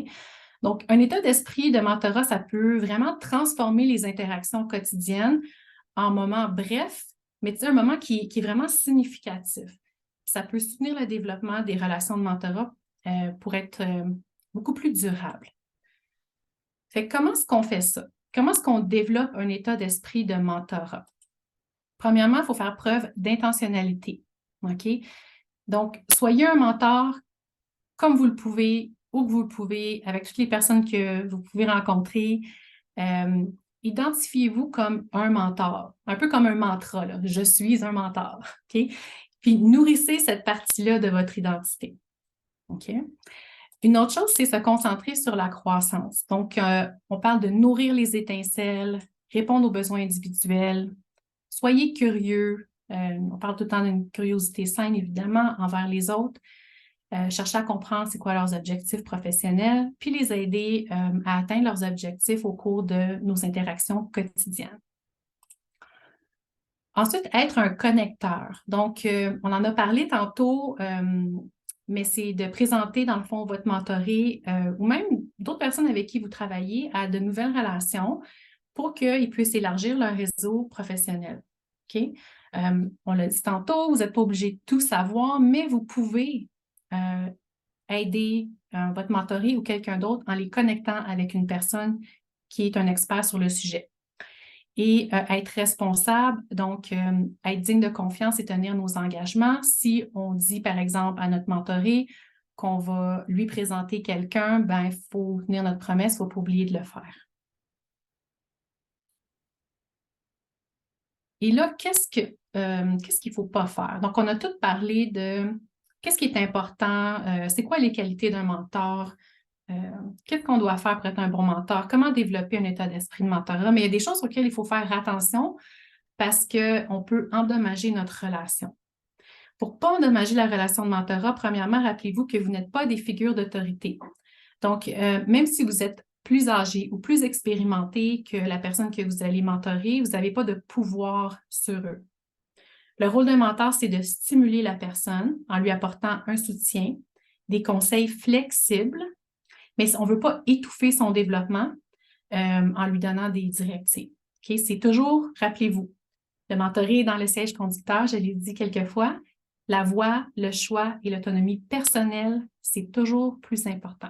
Donc, un état d'esprit de mentorat, ça peut vraiment transformer les interactions quotidiennes en moments brefs, mais c'est un moment qui est vraiment significatif. Ça peut soutenir le développement des relations de mentorat pour être beaucoup plus durable. Fait que comment est-ce qu'on fait ça? Comment est-ce qu'on développe un état d'esprit de mentorat? Premièrement, il faut faire preuve d'intentionnalité. OK? Donc, soyez un mentor comme vous le pouvez, où que vous le pouvez, avec toutes les personnes que vous pouvez rencontrer. Identifiez-vous comme un mentor, un peu comme un mantra, là. Je suis un mentor. OK? Puis, nourrissez cette partie-là de votre identité. OK? Une autre chose, c'est se concentrer sur la croissance. Donc, on parle de nourrir les étincelles, répondre aux besoins individuels. Soyez curieux. On parle tout le temps d'une curiosité saine, évidemment, envers les autres. Chercher à comprendre c'est quoi leurs objectifs professionnels, puis les aider à atteindre leurs objectifs au cours de nos interactions quotidiennes. Ensuite, être un connecteur. Donc, on en a parlé tantôt, mais c'est de présenter, dans le fond, votre mentoré ou même d'autres personnes avec qui vous travaillez à de nouvelles relations pour qu'ils puissent élargir leur réseau professionnel. OK? On l'a dit tantôt, vous n'êtes pas obligé de tout savoir, mais vous pouvez aider votre mentoré ou quelqu'un d'autre en les connectant avec une personne qui est un expert sur le sujet. Et être responsable, donc être digne de confiance et tenir nos engagements. Si on dit, par exemple, à notre mentoré qu'on va lui présenter quelqu'un, ben, il faut tenir notre promesse, il ne faut pas oublier de le faire. Et là, qu'est-ce qu'il ne faut pas faire? Donc, on a tout parlé de qu'est-ce qui est important, c'est quoi les qualités d'un mentor, qu'est-ce qu'on doit faire pour être un bon mentor, comment développer un état d'esprit de mentorat, mais il y a des choses auxquelles il faut faire attention parce qu'on peut endommager notre relation. Pour ne pas endommager la relation de mentorat, premièrement, rappelez-vous que vous n'êtes pas des figures d'autorité. Donc, même si vous êtes plus âgé ou plus expérimenté que la personne que vous allez mentorer, vous n'avez pas de pouvoir sur eux. Le rôle d'un mentor, c'est de stimuler la personne en lui apportant un soutien, des conseils flexibles, mais on ne veut pas étouffer son développement en lui donnant des directives. Okay? C'est toujours, rappelez-vous, le mentoré est dans le siège conducteur, je l'ai dit quelques fois, la voix, le choix et l'autonomie personnelle, c'est toujours plus important.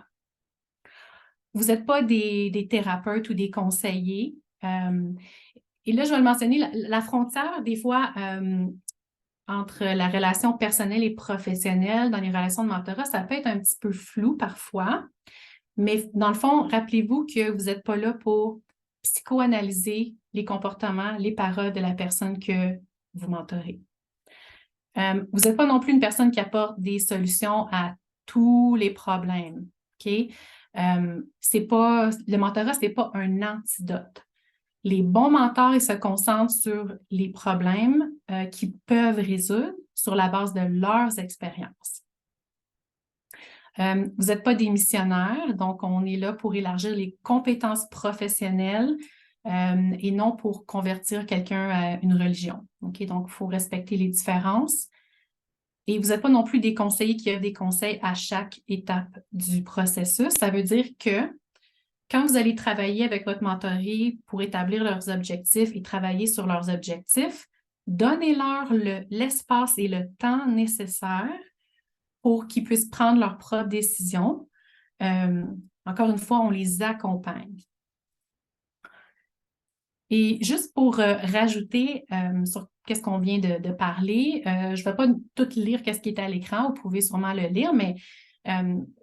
Vous n'êtes pas des thérapeutes ou des conseillers. Et là, je vais le mentionner, la frontière, des fois, entre la relation personnelle et professionnelle dans les relations de mentorat, ça peut être un petit peu flou parfois. Mais dans le fond, rappelez-vous que vous n'êtes pas là pour psychoanalyser les comportements, les paroles de la personne que vous mentorez. Vous n'êtes pas non plus une personne qui apporte des solutions à tous les problèmes. Okay? Le mentorat, ce n'est pas un antidote. Les bons mentors, ils se concentrent sur les problèmes qu'ils peuvent résoudre sur la base de leurs expériences. Vous n'êtes pas des missionnaires, donc on est là pour élargir les compétences professionnelles et non pour convertir quelqu'un à une religion. Okay? Donc, il faut respecter les différences. Et vous n'êtes pas non plus des conseillers qui offrent des conseils à chaque étape du processus. Ça veut dire que quand vous allez travailler avec votre mentoré pour établir leurs objectifs et travailler sur leurs objectifs, donnez-leur l'espace et le temps nécessaire pour qu'ils puissent prendre leurs propres décisions. Encore une fois, on les accompagne. Et juste pour rajouter sur qu'est-ce qu'on vient de parler, je ne vais pas tout lire qu'est-ce qui est à l'écran, vous pouvez sûrement le lire, mais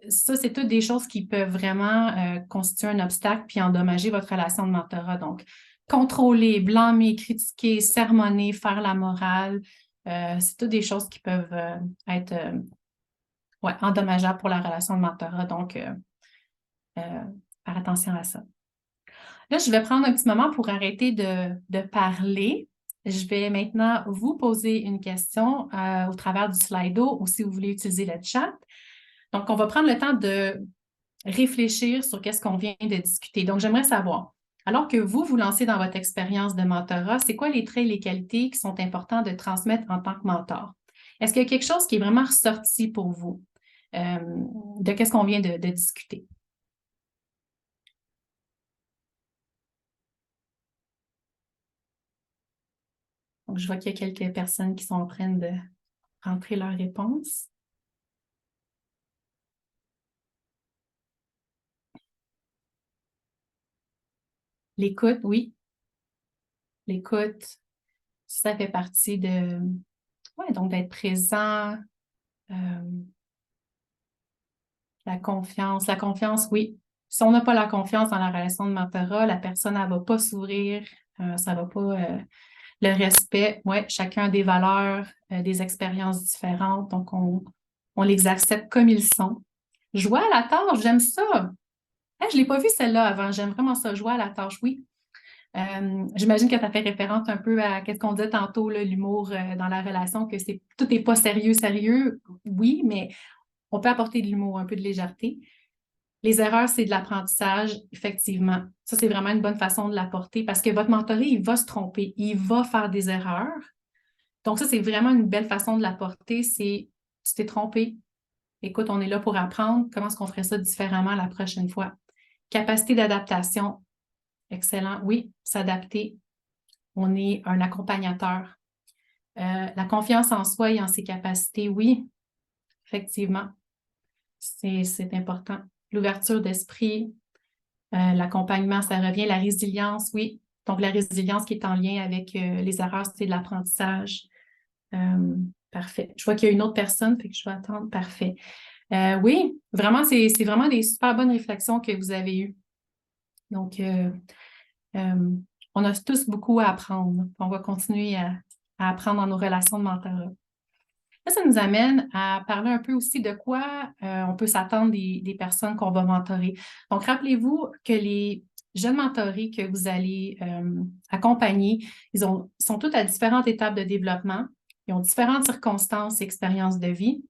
ça, c'est toutes des choses qui peuvent vraiment constituer un obstacle puis endommager votre relation de mentorat. Donc, contrôler, blâmer, critiquer, sermonner, faire la morale, c'est toutes des choses qui peuvent être endommageables pour la relation de mentorat. Donc, faire attention à ça. Là, je vais prendre un petit moment pour arrêter de parler. Je vais maintenant vous poser une question au travers du Slido ou si vous voulez utiliser le chat. Donc, on va prendre le temps de réfléchir sur qu'est-ce qu'on vient de discuter. Donc, j'aimerais savoir, alors que vous lancez dans votre expérience de mentorat, c'est quoi les traits et les qualités qui sont importants de transmettre en tant que mentor? Est-ce qu'il y a quelque chose qui est vraiment ressorti pour vous de qu'est-ce qu'on vient de discuter? Donc, je vois qu'il y a quelques personnes qui sont en train de rentrer leurs réponses. L'écoute, oui. L'écoute, ça fait partie de... Oui, donc d'être présent. La confiance, oui. Si on n'a pas la confiance dans la relation de mentorat, la personne, elle ne va pas s'ouvrir, ça ne va pas... le respect, oui, chacun a des valeurs, des expériences différentes, donc on les accepte comme ils sont. Jouer à la tâche, j'aime ça. Hey, je ne l'ai pas vu celle-là avant, j'aime vraiment ça, jouer à la tâche, oui. J'imagine que tu as fait référence un peu à ce qu'on disait tantôt, l'humour dans la relation, que tout n'est pas sérieux, oui, mais on peut apporter de l'humour, un peu de légèreté. Les erreurs, c'est de l'apprentissage, effectivement. Ça, c'est vraiment une bonne façon de l'apporter parce que votre mentoré, il va se tromper, il va faire des erreurs. Donc, ça, c'est vraiment une belle façon de l'apporter. C'est, tu t'es trompé. Écoute, on est là pour apprendre. Comment est-ce qu'on ferait ça différemment la prochaine fois? Capacité d'adaptation. Excellent. Oui, s'adapter. On est un accompagnateur. La confiance en soi et en ses capacités, oui, effectivement. c'est important. L'ouverture d'esprit, l'accompagnement, ça revient. La résilience, oui. Donc, la résilience qui est en lien avec les erreurs, c'est de l'apprentissage. Parfait. Je vois qu'il y a une autre personne, fait que je vais attendre. Parfait. Oui, vraiment, c'est vraiment des super bonnes réflexions que vous avez eues. Donc, on a tous beaucoup à apprendre. On va continuer à apprendre dans nos relations de mentorat. Là, ça nous amène à parler un peu aussi de quoi on peut s'attendre des personnes qu'on va mentorer. Donc, rappelez-vous que les jeunes mentorés que vous allez accompagner, sont tous à différentes étapes de développement. Ils ont différentes circonstances et expériences de vie.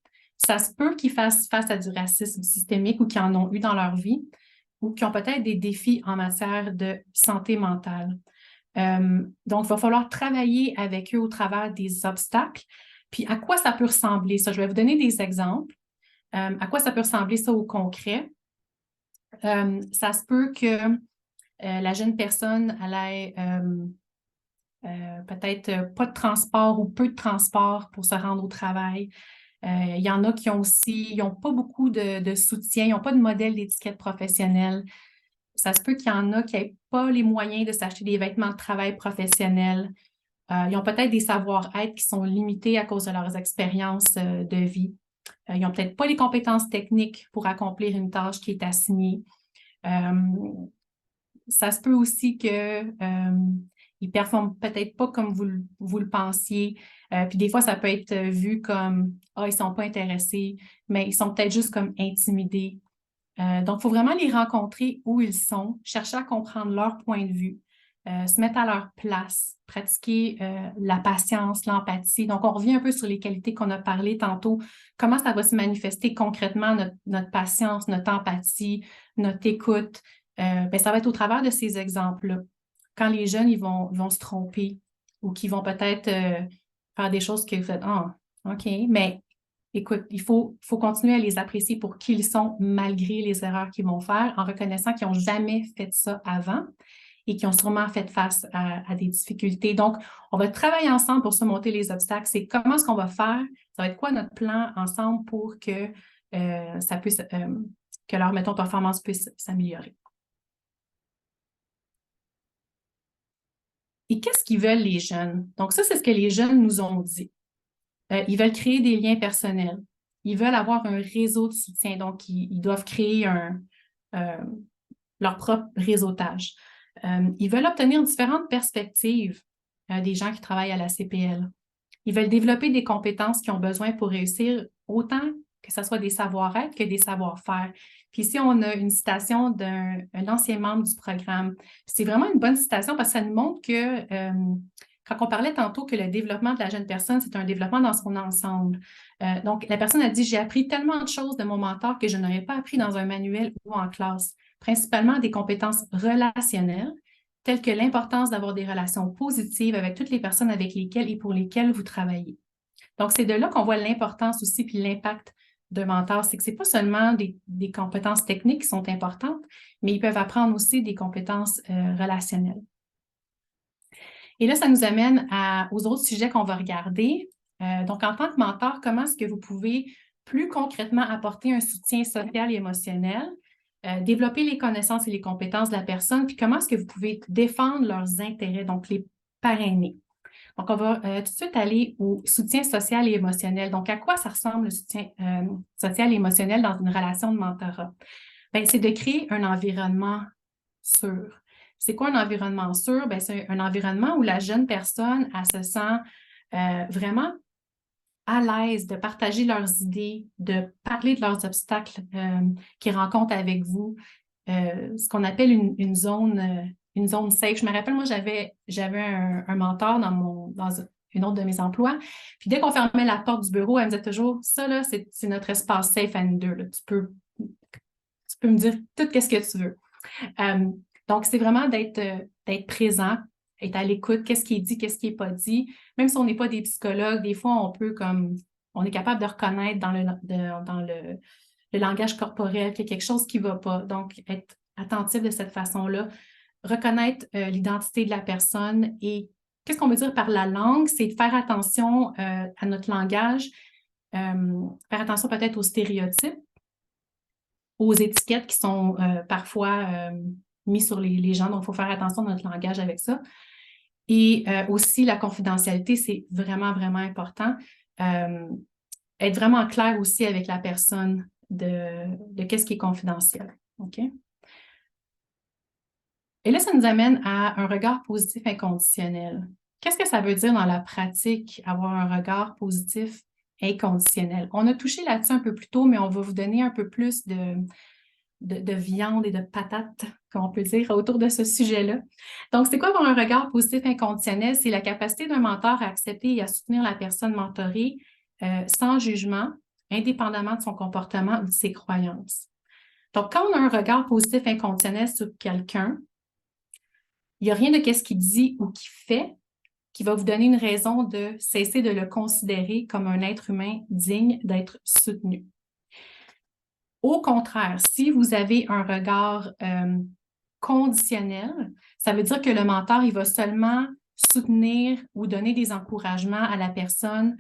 Ça se peut qu'ils fassent face à du racisme systémique ou qu'ils en ont eu dans leur vie ou qui ont peut-être des défis en matière de santé mentale. Donc, il va falloir travailler avec eux au travers des obstacles. Puis, à quoi ça peut ressembler, ça? Je vais vous donner des exemples. À quoi ça peut ressembler, ça, au concret? Ça se peut que la jeune personne, elle ait peut-être pas de transport ou peu de transport pour se rendre au travail. Il y en a qui ils n'ont pas beaucoup de soutien, ils n'ont pas de modèle d'étiquette professionnelle. Ça se peut qu'il y en a qui n'aient pas les moyens de s'acheter des vêtements de travail professionnels. Ils ont peut-être des savoir-être qui sont limités à cause de leurs expériences de vie. Ils n'ont peut-être pas les compétences techniques pour accomplir une tâche qui est assignée. Ça se peut aussi qu'ils ne performent peut-être pas comme vous le pensiez. Puis des fois, ça peut être vu comme « Ah, ils ne sont pas intéressés », mais ils sont peut-être juste comme intimidés. Donc, il faut vraiment les rencontrer où ils sont, chercher à comprendre leur point de vue, se mettre à leur place, pratiquer la patience, l'empathie. Donc, on revient un peu sur les qualités qu'on a parlé tantôt. Comment ça va se manifester concrètement, notre patience, notre empathie, notre écoute? Ça va être au travers de ces exemples-là. Quand les jeunes, ils vont se tromper ou qu'ils vont peut-être faire des choses que vous faites « Ah, OK », mais écoute, il faut continuer à les apprécier pour qui ils sont malgré les erreurs qu'ils vont faire, en reconnaissant qu'ils n'ont jamais fait ça avant et qu'ils ont sûrement fait face à des difficultés. Donc, on va travailler ensemble pour surmonter les obstacles. C'est comment est-ce qu'on va faire? Ça va être quoi notre plan ensemble pour que ça puisse, que leur, mettons, performance puisse s'améliorer. Et qu'est-ce qu'ils veulent les jeunes? Donc, ça, c'est ce que les jeunes nous ont dit. Ils veulent créer des liens personnels. Ils veulent avoir un réseau de soutien. Donc, ils doivent créer leur propre réseautage. Ils veulent obtenir différentes perspectives des gens qui travaillent à la CPL. Ils veulent développer des compétences qu'ils ont besoin pour réussir, autant que ce soit des savoir-être que des savoir-faire. Puis ici, on a une citation d'un ancien membre du programme. C'est vraiment une bonne citation parce que ça nous montre que quand on parlait tantôt que le développement de la jeune personne, c'est un développement dans son ensemble. Donc, la personne a dit « J'ai appris tellement de choses de mon mentor que je n'aurais pas appris dans un manuel ou en classe, principalement des compétences relationnelles, telles que l'importance d'avoir des relations positives avec toutes les personnes avec lesquelles et pour lesquelles vous travaillez. » Donc, c'est de là qu'on voit l'importance aussi puis l'impact d'un mentor. C'est que ce n'est pas seulement des compétences techniques qui sont importantes, mais ils peuvent apprendre aussi des compétences relationnelles. Et là, ça nous amène aux autres sujets qu'on va regarder. Donc, en tant que mentor, comment est-ce que vous pouvez plus concrètement apporter un soutien social et émotionnel, développer les connaissances et les compétences de la personne, puis comment est-ce que vous pouvez défendre leurs intérêts, donc les parrainer. Donc, on va tout de suite aller au soutien social et émotionnel. Donc, à quoi ça ressemble le soutien social et émotionnel dans une relation de mentorat? Bien, c'est de créer un environnement sûr. C'est quoi un environnement sûr? Bien, c'est un environnement où la jeune personne, elle se sent vraiment à l'aise de partager leurs idées, de parler de leurs obstacles qu'ils rencontrent avec vous, ce qu'on appelle une zone safe. Je me rappelle, moi, j'avais un mentor dans une autre de mes emplois. Puis dès qu'on fermait la porte du bureau, elle me disait toujours, ça, là, c'est notre espace safe à nous deux. Là. Tu peux me dire tout ce que tu veux. Donc, c'est vraiment d'être présent, être à l'écoute, qu'est-ce qui est dit, qu'est-ce qui n'est pas dit. Même si on n'est pas des psychologues, des fois, on est capable de reconnaître dans le langage corporel qu'il y a quelque chose qui ne va pas. Donc, être attentif de cette façon-là, reconnaître l'identité de la personne et qu'est-ce qu'on veut dire par la langue, c'est de faire attention à notre langage, faire attention peut-être aux stéréotypes. aux étiquettes qui sont parfois mises sur les gens. Donc, il faut faire attention à notre langage avec ça. Et aussi, la confidentialité, c'est vraiment, vraiment important. Être vraiment clair aussi avec la personne de qu'est-ce qui est confidentiel. OK? Et là, ça nous amène à un regard positif inconditionnel. Qu'est-ce que ça veut dire dans la pratique, avoir un regard positif inconditionnel? On a touché là-dessus un peu plus tôt, mais on va vous donner un peu plus de viande et de patates, comme on peut dire, autour de ce sujet-là. Donc, c'est quoi avoir un regard positif inconditionnel? C'est la capacité d'un mentor à accepter et à soutenir la personne mentorée sans jugement, indépendamment de son comportement ou de ses croyances. Donc, quand on a un regard positif inconditionnel sur quelqu'un, il n'y a rien de ce qu'il dit ou qu'il fait qui va vous donner une raison de cesser de le considérer comme un être humain digne d'être soutenu. Au contraire, si vous avez un regard conditionnel, ça veut dire que le mentor, il va seulement soutenir ou donner des encouragements à la personne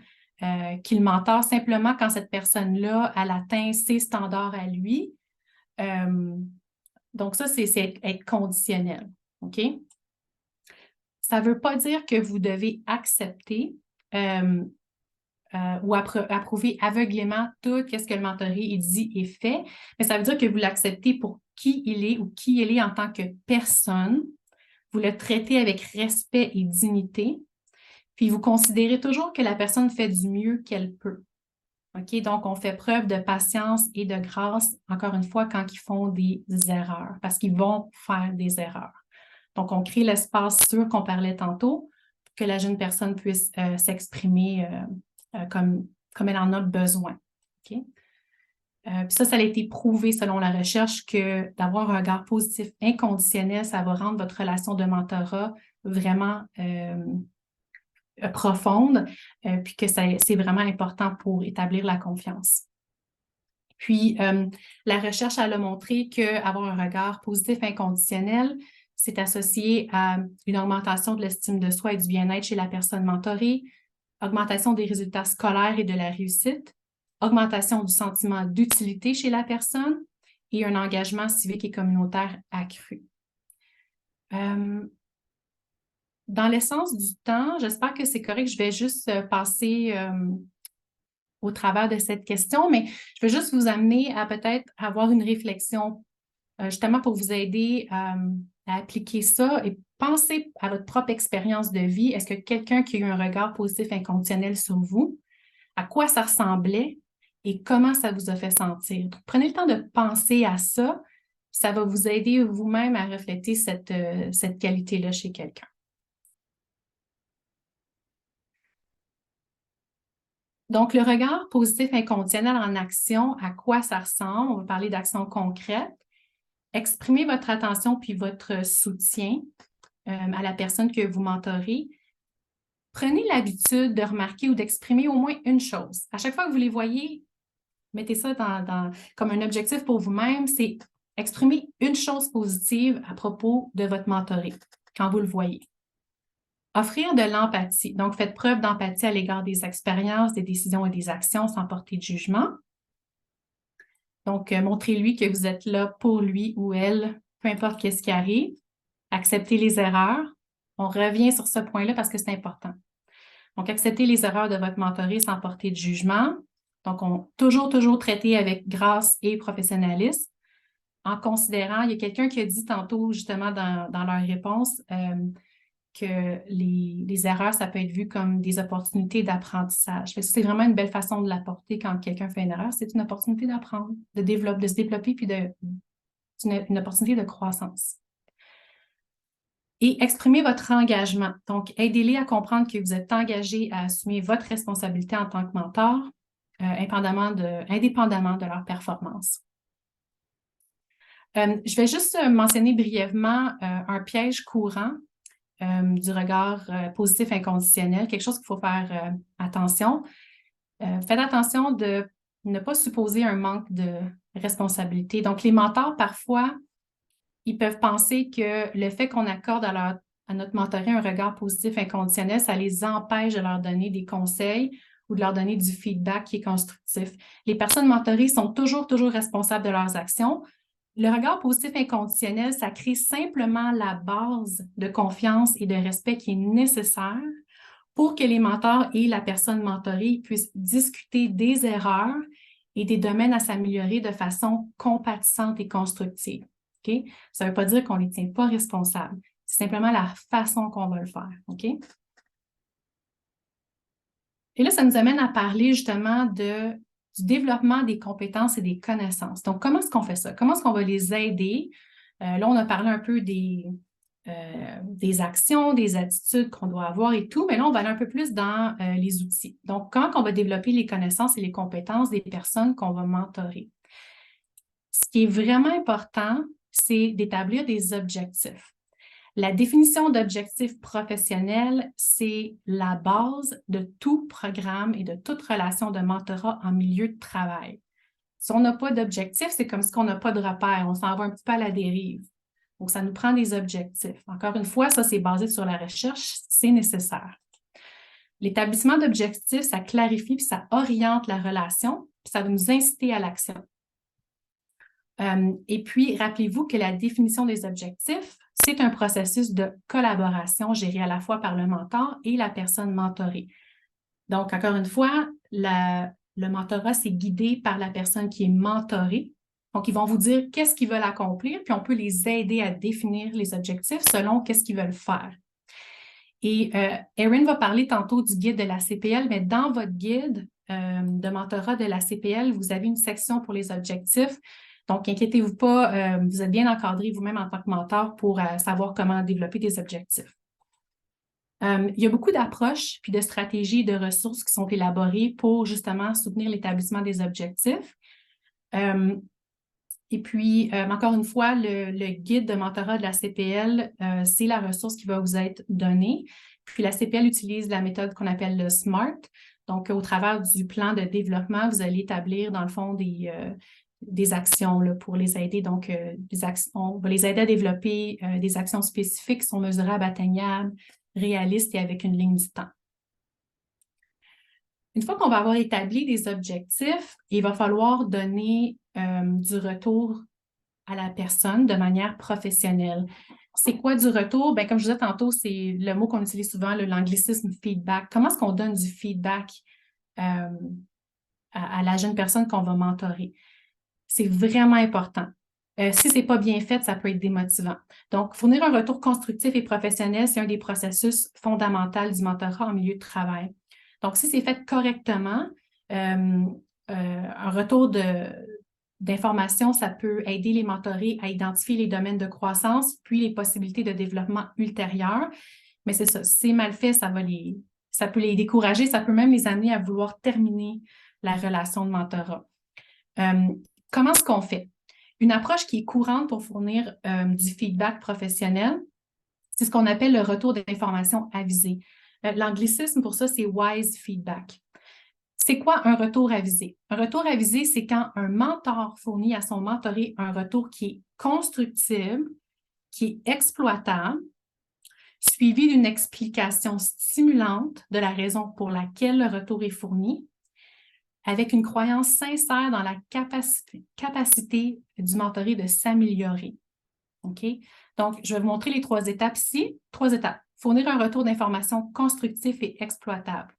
qu'il mentor simplement quand cette personne-là, elle atteint ses standards à lui. Donc ça, c'est être conditionnel. OK? Ça ne veut pas dire que vous devez accepter ou approuver aveuglément tout ce que le mentoré dit et fait, mais ça veut dire que vous l'acceptez pour qui il est ou qui il est en tant que personne. Vous le traitez avec respect et dignité, puis vous considérez toujours que la personne fait du mieux qu'elle peut. OK? Donc, on fait preuve de patience et de grâce, encore une fois, quand ils font des erreurs, parce qu'ils vont faire des erreurs. Donc, on crée l'espace sûr qu'on parlait tantôt pour que la jeune personne puisse s'exprimer comme elle en a besoin. Okay? Puis ça a été prouvé selon la recherche que d'avoir un regard positif inconditionnel, ça va rendre votre relation de mentorat vraiment profonde, puis que c'est vraiment important pour établir la confiance. Puis, la recherche elle a montré qu'avoir un regard positif inconditionnel, c'est associé à une augmentation de l'estime de soi et du bien-être chez la personne mentorée, augmentation des résultats scolaires et de la réussite, augmentation du sentiment d'utilité chez la personne et un engagement civique et communautaire accru. Dans l'essence du temps, j'espère que c'est correct, je vais juste passer au travers de cette question, mais je veux juste vous amener à peut-être avoir une réflexion justement pour vous aider à appliquer ça et penser à votre propre expérience de vie. Est-ce que quelqu'un qui a eu un regard positif inconditionnel sur vous, à quoi ça ressemblait et comment ça vous a fait sentir? Donc, prenez le temps de penser à ça. Ça va vous aider vous-même à refléter cette qualité-là chez quelqu'un. Donc, le regard positif inconditionnel en action, à quoi ça ressemble? On va parler d'actions concrètes. Exprimez votre attention puis votre soutien à la personne que vous mentorez. Prenez l'habitude de remarquer ou d'exprimer au moins une chose. À chaque fois que vous les voyez, mettez ça comme un objectif pour vous-même, c'est exprimer une chose positive à propos de votre mentoré quand vous le voyez. Offrir de l'empathie. Donc, faites preuve d'empathie à l'égard des expériences, des décisions et des actions sans porter de jugement. Donc, montrez-lui que vous êtes là pour lui ou elle, peu importe qu'est-ce qui arrive. Acceptez les erreurs. On revient sur ce point-là parce que c'est important. Donc, acceptez les erreurs de votre mentoré sans porter de jugement. Donc, toujours traiter avec grâce et professionnalisme. En considérant, il y a quelqu'un qui a dit tantôt, justement, dans leur réponse, que les erreurs, ça peut être vu comme des opportunités d'apprentissage. C'est vraiment une belle façon de l'apporter quand quelqu'un fait une erreur. C'est une opportunité d'apprendre, de se développer, puis une opportunité de croissance. Et exprimez votre engagement. Donc, aidez-les à comprendre que vous êtes engagé à assumer votre responsabilité en tant que mentor, indépendamment de leur performance. Je vais juste mentionner brièvement un piège courant du regard positif inconditionnel, quelque chose qu'il faut faire attention. Faites attention de ne pas supposer un manque de responsabilité. Donc, les mentors, parfois, ils peuvent penser que le fait qu'on accorde à notre mentoré un regard positif inconditionnel, ça les empêche de leur donner des conseils ou de leur donner du feedback qui est constructif. Les personnes mentorées sont toujours responsables de leurs actions. Le regard positif inconditionnel, ça crée simplement la base de confiance et de respect qui est nécessaire pour que les mentors et la personne mentorée puissent discuter des erreurs et des domaines à s'améliorer de façon compatissante et constructive. Okay? Ça ne veut pas dire qu'on ne les tient pas responsables. C'est simplement la façon qu'on va le faire. OK? Et là, ça nous amène à parler justement du développement des compétences et des connaissances. Donc, comment est-ce qu'on fait ça? Comment est-ce qu'on va les aider? Là, on a parlé un peu des actions, des attitudes qu'on doit avoir et tout, mais là, on va aller un peu plus dans les outils. Donc, comment on va développer les connaissances et les compétences des personnes qu'on va mentorer? Ce qui est vraiment important, c'est d'établir des objectifs. La définition d'objectifs professionnels, c'est la base de tout programme et de toute relation de mentorat en milieu de travail. Si on n'a pas d'objectif, c'est comme si on n'a pas de repère, on s'en va un petit peu à la dérive. Donc, ça nous prend des objectifs. Encore une fois, ça, c'est basé sur la recherche, c'est nécessaire. L'établissement d'objectifs, ça clarifie puis ça oriente la relation, puis ça va nous inciter à l'action. Et puis, rappelez-vous que la définition des objectifs, c'est un processus de collaboration géré à la fois par le mentor et la personne mentorée. Donc, encore une fois, le mentorat, c'est guidé par la personne qui est mentorée. Donc, ils vont vous dire qu'est-ce qu'ils veulent accomplir, puis on peut les aider à définir les objectifs selon qu'est-ce qu'ils veulent faire. Et Erin va parler tantôt du guide de la CPL, mais dans votre guide de mentorat de la CPL, vous avez une section pour les objectifs. Donc, inquiétez-vous pas, vous êtes bien encadré vous-même en tant que mentor pour savoir comment développer des objectifs. Il y a beaucoup d'approches puis de stratégies et de ressources qui sont élaborées pour justement soutenir l'établissement des objectifs. Et puis, encore une fois, le guide de mentorat de la CPL, c'est la ressource qui va vous être donnée. Puis, la CPL utilise la méthode qu'on appelle le SMART. Donc, au travers du plan de développement, vous allez établir, dans le fond, des actions là, pour les aider. Donc, on va les aider à développer des actions spécifiques qui sont mesurables, atteignables, réalistes et avec une ligne du temps. Une fois qu'on va avoir établi des objectifs, il va falloir donner du retour à la personne de manière professionnelle. C'est quoi du retour? Bien, comme je disais tantôt, c'est le mot qu'on utilise souvent, l'anglicisme feedback. Comment est-ce qu'on donne du feedback à la jeune personne qu'on va mentorer? C'est vraiment important. Si ce n'est pas bien fait, ça peut être démotivant. Donc, fournir un retour constructif et professionnel, c'est un des processus fondamentaux du mentorat en milieu de travail. Donc, si c'est fait correctement, un retour d'information, ça peut aider les mentorés à identifier les domaines de croissance, puis les possibilités de développement ultérieures. Mais c'est ça, si c'est mal fait, ça peut les décourager, ça peut même les amener à vouloir terminer la relation de mentorat. Comment est-ce qu'on fait? Une approche qui est courante pour fournir du feedback professionnel, c'est ce qu'on appelle le retour d'information avisé. L'anglicisme pour ça, c'est wise feedback. C'est quoi un retour avisé? Un retour avisé, c'est quand un mentor fournit à son mentoré un retour qui est constructible, qui est exploitable, suivi d'une explication stimulante de la raison pour laquelle le retour est fourni, avec une croyance sincère dans la capacité du mentoré de s'améliorer. OK? Donc, je vais vous montrer les 3 étapes ici. 3 étapes. Fournir un retour d'information constructif et exploitable.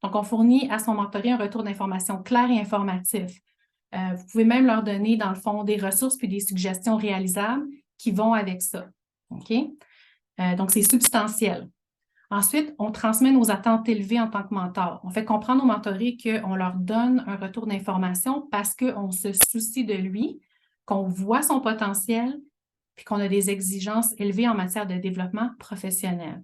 Donc, on fournit à son mentoré un retour d'information clair et informatif. Vous pouvez même leur donner, dans le fond, des ressources puis des suggestions réalisables qui vont avec ça. OK? Donc, c'est substantiel. Ensuite, on transmet nos attentes élevées en tant que mentor. On fait comprendre aux mentorés qu'on leur donne un retour d'information parce qu'on se soucie de lui, qu'on voit son potentiel, puis qu'on a des exigences élevées en matière de développement professionnel.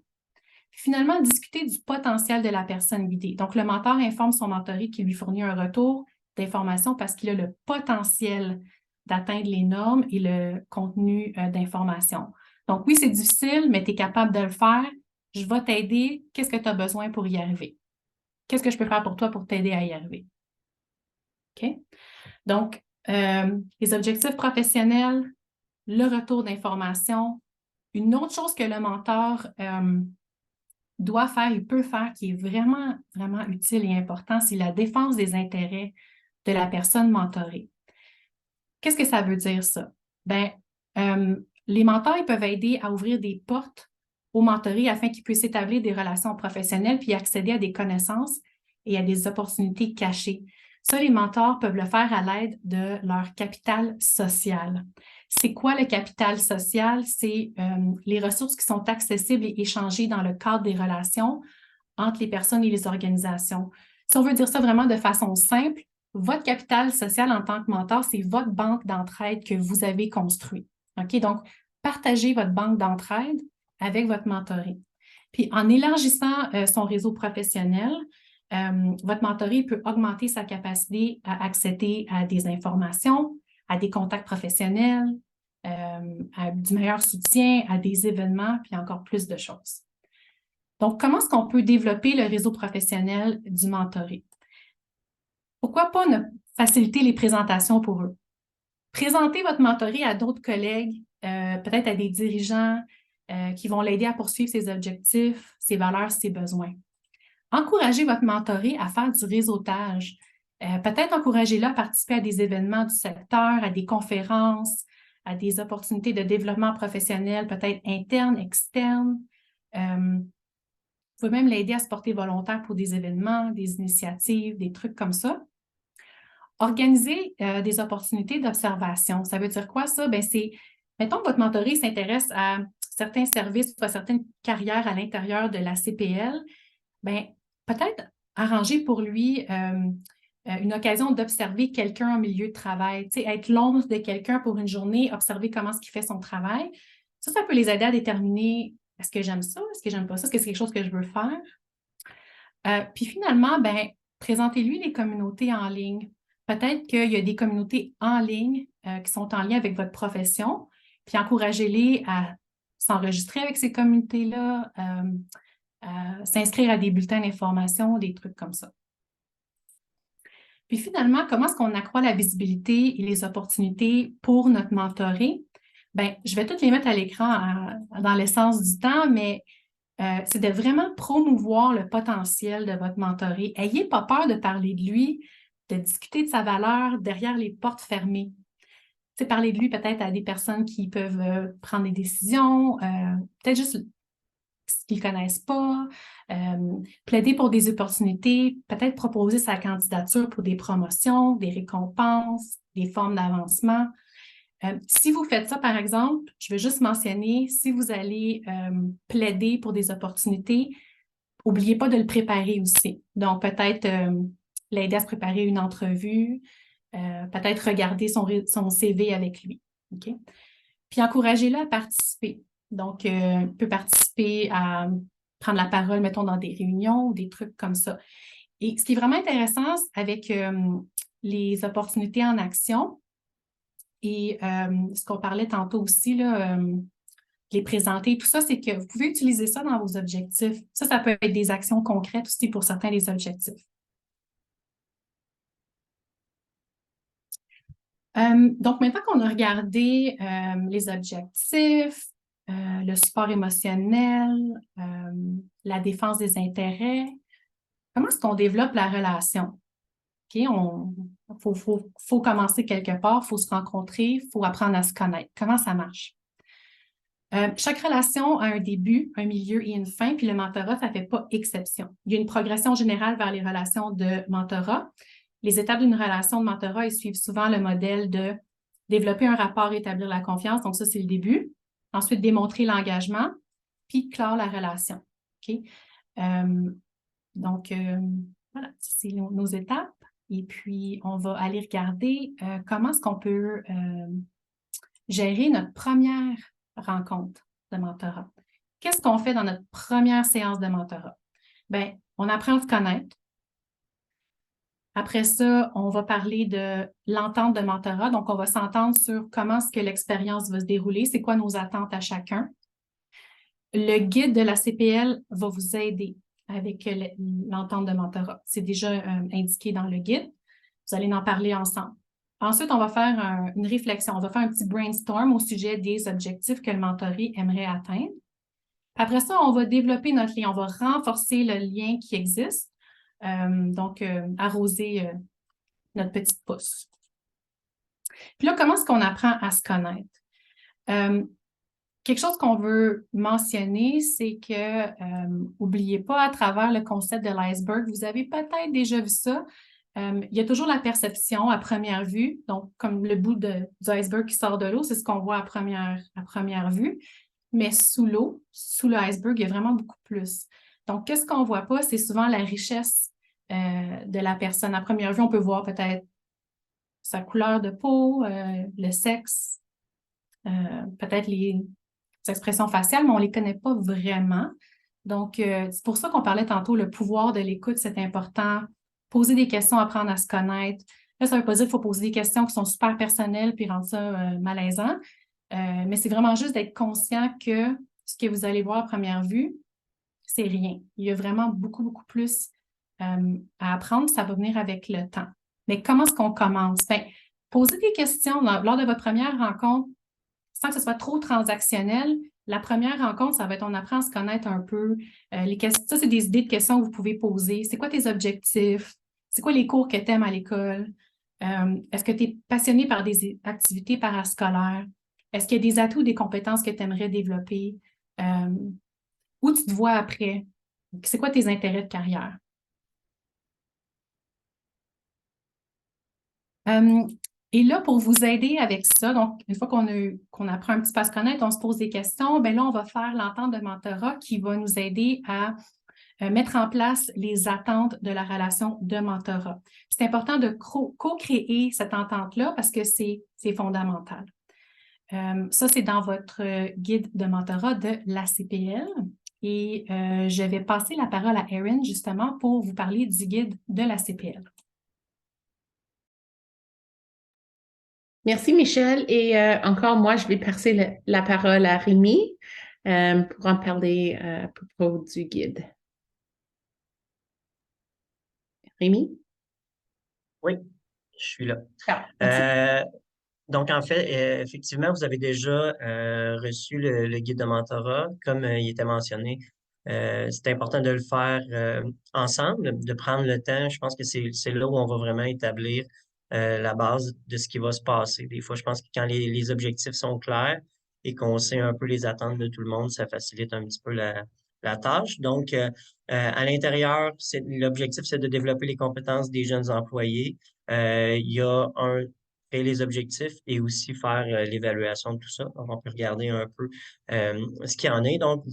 Finalement, discuter du potentiel de la personne guidée. Donc, le mentor informe son mentoré qu'il lui fournit un retour d'information parce qu'il a le potentiel d'atteindre les normes et le contenu d'information. Donc, oui, c'est difficile, mais tu es capable de le faire. Je vais t'aider. Qu'est-ce que tu as besoin pour y arriver? Qu'est-ce que je peux faire pour toi pour t'aider à y arriver? OK? Donc, les objectifs professionnels, le retour d'information. Une autre chose que le mentor doit faire, il peut faire, qui est vraiment, vraiment utile et important, c'est la défense des intérêts de la personne mentorée. Qu'est-ce que ça veut dire, ça? Les mentors, ils peuvent aider à ouvrir des portes aux mentorés afin qu'ils puissent établir des relations professionnelles puis accéder à des connaissances et à des opportunités cachées. Ça, les mentors peuvent le faire à l'aide de leur capital social. C'est quoi le capital social? C'est les ressources qui sont accessibles et échangées dans le cadre des relations entre les personnes et les organisations. Si on veut dire ça vraiment de façon simple, votre capital social en tant que mentor, c'est votre banque d'entraide que vous avez construite. OK? Donc, partagez votre banque d'entraide avec votre mentoré. Puis, en élargissant son réseau professionnel, votre mentoré peut augmenter sa capacité à accéder à des informations, à des contacts professionnels, à du meilleur soutien, à des événements, puis encore plus de choses. Donc, comment est-ce qu'on peut développer le réseau professionnel du mentoré? Pourquoi pas faciliter les présentations pour eux? Présentez votre mentoré à d'autres collègues, peut-être à des dirigeants qui vont l'aider à poursuivre ses objectifs, ses valeurs, ses besoins. Encouragez votre mentoré à faire du réseautage. Peut-être encouragez-le à participer à des événements du secteur, à des conférences, à des opportunités de développement professionnel, peut-être internes, externes. Vous pouvez même l'aider à se porter volontaire pour des événements, des initiatives, des trucs comme ça. Organisez des opportunités d'observation. Ça veut dire quoi, ça? C'est, mettons que votre mentoré s'intéresse à certains services ou à certaines carrières à l'intérieur de la CPL, peut-être arranger pour lui une occasion d'observer quelqu'un en milieu de travail. Être l'ombre de quelqu'un pour une journée, observer comment est-ce qu'il fait son travail. Ça peut les aider à déterminer est-ce que j'aime ça, est-ce que j'aime pas ça, est-ce que c'est quelque chose que je veux faire? Puis finalement, présentez-lui les communautés en ligne. Peut-être qu'il y a des communautés en ligne qui sont en lien avec votre profession, puis encouragez-les à s'enregistrer avec ces communautés-là, s'inscrire à des bulletins d'information, des trucs comme ça. Puis finalement, comment est-ce qu'on accroît la visibilité et les opportunités pour notre mentoré? Je vais toutes les mettre à l'écran dans l'essence du temps, mais c'est de vraiment promouvoir le potentiel de votre mentoré. Ayez pas peur de parler de lui, de discuter de sa valeur derrière les portes fermées. Parler de lui peut-être à des personnes qui peuvent prendre des décisions, peut-être juste ce qu'ils ne connaissent pas, plaider pour des opportunités, peut-être proposer sa candidature pour des promotions, des récompenses, des formes d'avancement. Si vous faites ça, par exemple, je veux juste mentionner, si vous allez plaider pour des opportunités, n'oubliez pas de le préparer aussi. Donc, peut-être l'aider à se préparer une entrevue, peut-être regarder son CV avec lui. Okay? Puis, encouragez-le à participer. Donc, il peut participer à prendre la parole, mettons, dans des réunions ou des trucs comme ça. Et ce qui est vraiment intéressant avec les opportunités en action et ce qu'on parlait tantôt aussi, là, les présenter, tout ça, c'est que vous pouvez utiliser ça dans vos objectifs. Ça peut être des actions concrètes aussi pour certains des objectifs. Donc, maintenant qu'on a regardé les objectifs, le support émotionnel, la défense des intérêts, comment est-ce qu'on développe la relation? Okay, faut commencer quelque part, il faut se rencontrer, il faut apprendre à se connaître. Comment ça marche? Chaque relation a un début, un milieu et une fin, puis le mentorat, ça ne fait pas exception. Il y a une progression générale vers les relations de mentorat. Les étapes d'une relation de mentorat, ils suivent souvent le modèle de développer un rapport et établir la confiance. Donc, ça, c'est le début. Ensuite, démontrer l'engagement, puis clore la relation. Okay? Donc, voilà, c'est nos étapes. Et puis, on va aller regarder comment est-ce qu'on peut gérer notre première rencontre de mentorat. Qu'est-ce qu'on fait dans notre première séance de mentorat? On apprend à se connaître. Après ça, on va parler de l'entente de mentorat. Donc, on va s'entendre sur comment est-ce que l'expérience va se dérouler, c'est quoi nos attentes à chacun. Le guide de la CPL va vous aider avec l'entente de mentorat. C'est déjà indiqué dans le guide. Vous allez en parler ensemble. Ensuite, on va faire une réflexion. On va faire un petit brainstorm au sujet des objectifs que le mentoré aimerait atteindre. Après ça, on va développer notre lien, on va renforcer le lien qui existe, donc arroser notre petite pousse. Puis là, comment est-ce qu'on apprend à se connaître? Quelque chose qu'on veut mentionner, c'est que, n'oubliez pas, à travers le concept de l'iceberg, vous avez peut-être déjà vu ça. Il y a toujours la perception à première vue, donc comme le bout du iceberg qui sort de l'eau, c'est ce qu'on voit à première vue. Mais sous l'eau, sous l'iceberg, il y a vraiment beaucoup plus. Donc, qu'est-ce qu'on ne voit pas? C'est souvent la richesse de la personne. À première vue, on peut voir peut-être sa couleur de peau, le sexe, peut-être les expressions faciales, mais on ne les connaît pas vraiment. Donc, c'est pour ça qu'on parlait tantôt, le pouvoir de l'écoute, c'est important. Poser des questions, apprendre à se connaître. Là, ça ne veut pas dire qu'il faut poser des questions qui sont super personnelles puis rendre ça malaisant, mais c'est vraiment juste d'être conscient que ce que vous allez voir à première vue, c'est rien. Il y a vraiment beaucoup, beaucoup plus à apprendre. Ça va venir avec le temps. Mais comment est-ce qu'on commence? Bien, posez des questions lors de votre première rencontre sans que ce soit trop transactionnel. La première rencontre, ça va être on apprend à se connaître un peu. Les questions, ça, c'est des idées de questions que vous pouvez poser. C'est quoi tes objectifs? C'est quoi les cours que tu aimes à l'école? Est-ce que tu es passionné par des activités parascolaires? Est-ce qu'il y a des atouts, des compétences que tu aimerais développer? Où tu te vois après? C'est quoi tes intérêts de carrière? Et là, pour vous aider avec ça, donc une fois qu'on apprend un petit peu à se connaître, on se pose des questions, bien là, on va faire l'entente de mentorat qui va nous aider à mettre en place les attentes de la relation de mentorat. C'est important de co-créer cette entente-là parce que c'est fondamental. Ça, c'est dans votre guide de mentorat de l'ACPL. Et je vais passer la parole à Erin justement pour vous parler du guide de l'ACPL. Merci, Michel. Et encore, moi, je vais passer la parole à Rémi pour en parler à propos du guide. Rémi? Oui, je suis là. Ah, merci. Donc, en fait, effectivement, vous avez déjà reçu le guide de mentorat. Comme il était mentionné, c'est important de le faire ensemble, de prendre le temps. Je pense que c'est là où on va vraiment établir la base de ce qui va se passer. Des fois, je pense que quand les objectifs sont clairs et qu'on sait un peu les attentes de tout le monde, ça facilite un petit peu la tâche. Donc, à l'intérieur, l'objectif, c'est de développer les compétences des jeunes employés. Il y a créer les objectifs et aussi faire l'évaluation de tout ça. Donc, on peut regarder un peu ce qu'il y en est. Donc,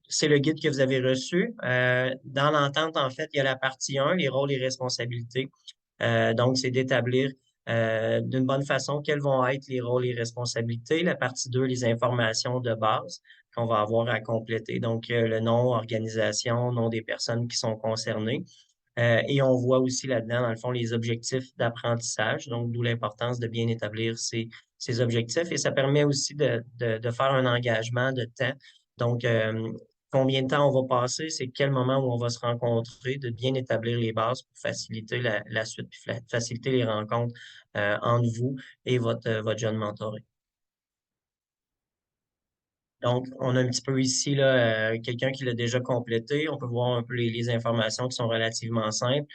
c'est le guide que vous avez reçu. Dans l'entente, en fait, il y a la partie 1, les rôles et responsabilités. Donc, c'est d'établir d'une bonne façon quels vont être les rôles et responsabilités. La partie 2, les informations de base qu'on va avoir à compléter. Donc, le nom, organisation, nom des personnes qui sont concernées. Et on voit aussi là-dedans, dans le fond, les objectifs d'apprentissage, donc d'où l'importance de bien établir ces objectifs. Et ça permet aussi de faire un engagement de temps. Donc, combien de temps on va passer, c'est quel moment où on va se rencontrer, de bien établir les bases pour faciliter la suite, puis faciliter les rencontres entre vous et votre jeune mentoré. Donc, on a un petit peu ici là, quelqu'un qui l'a déjà complété. On peut voir un peu les informations qui sont relativement simples.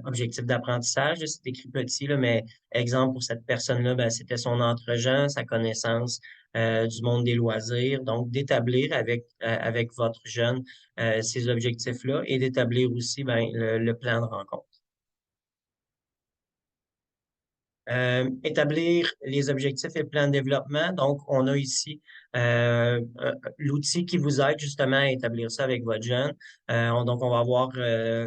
Objectif d'apprentissage, c'est écrit petit, là, mais exemple pour cette personne-là, ben, c'était son entre-gens, sa connaissance du monde des loisirs. Donc, d'établir avec votre jeune ces objectifs-là et d'établir aussi ben, le plan de rencontre. Établir les objectifs et le plan de développement. Donc, on a ici l'outil qui vous aide justement à établir ça avec votre jeune. Donc, on va avoir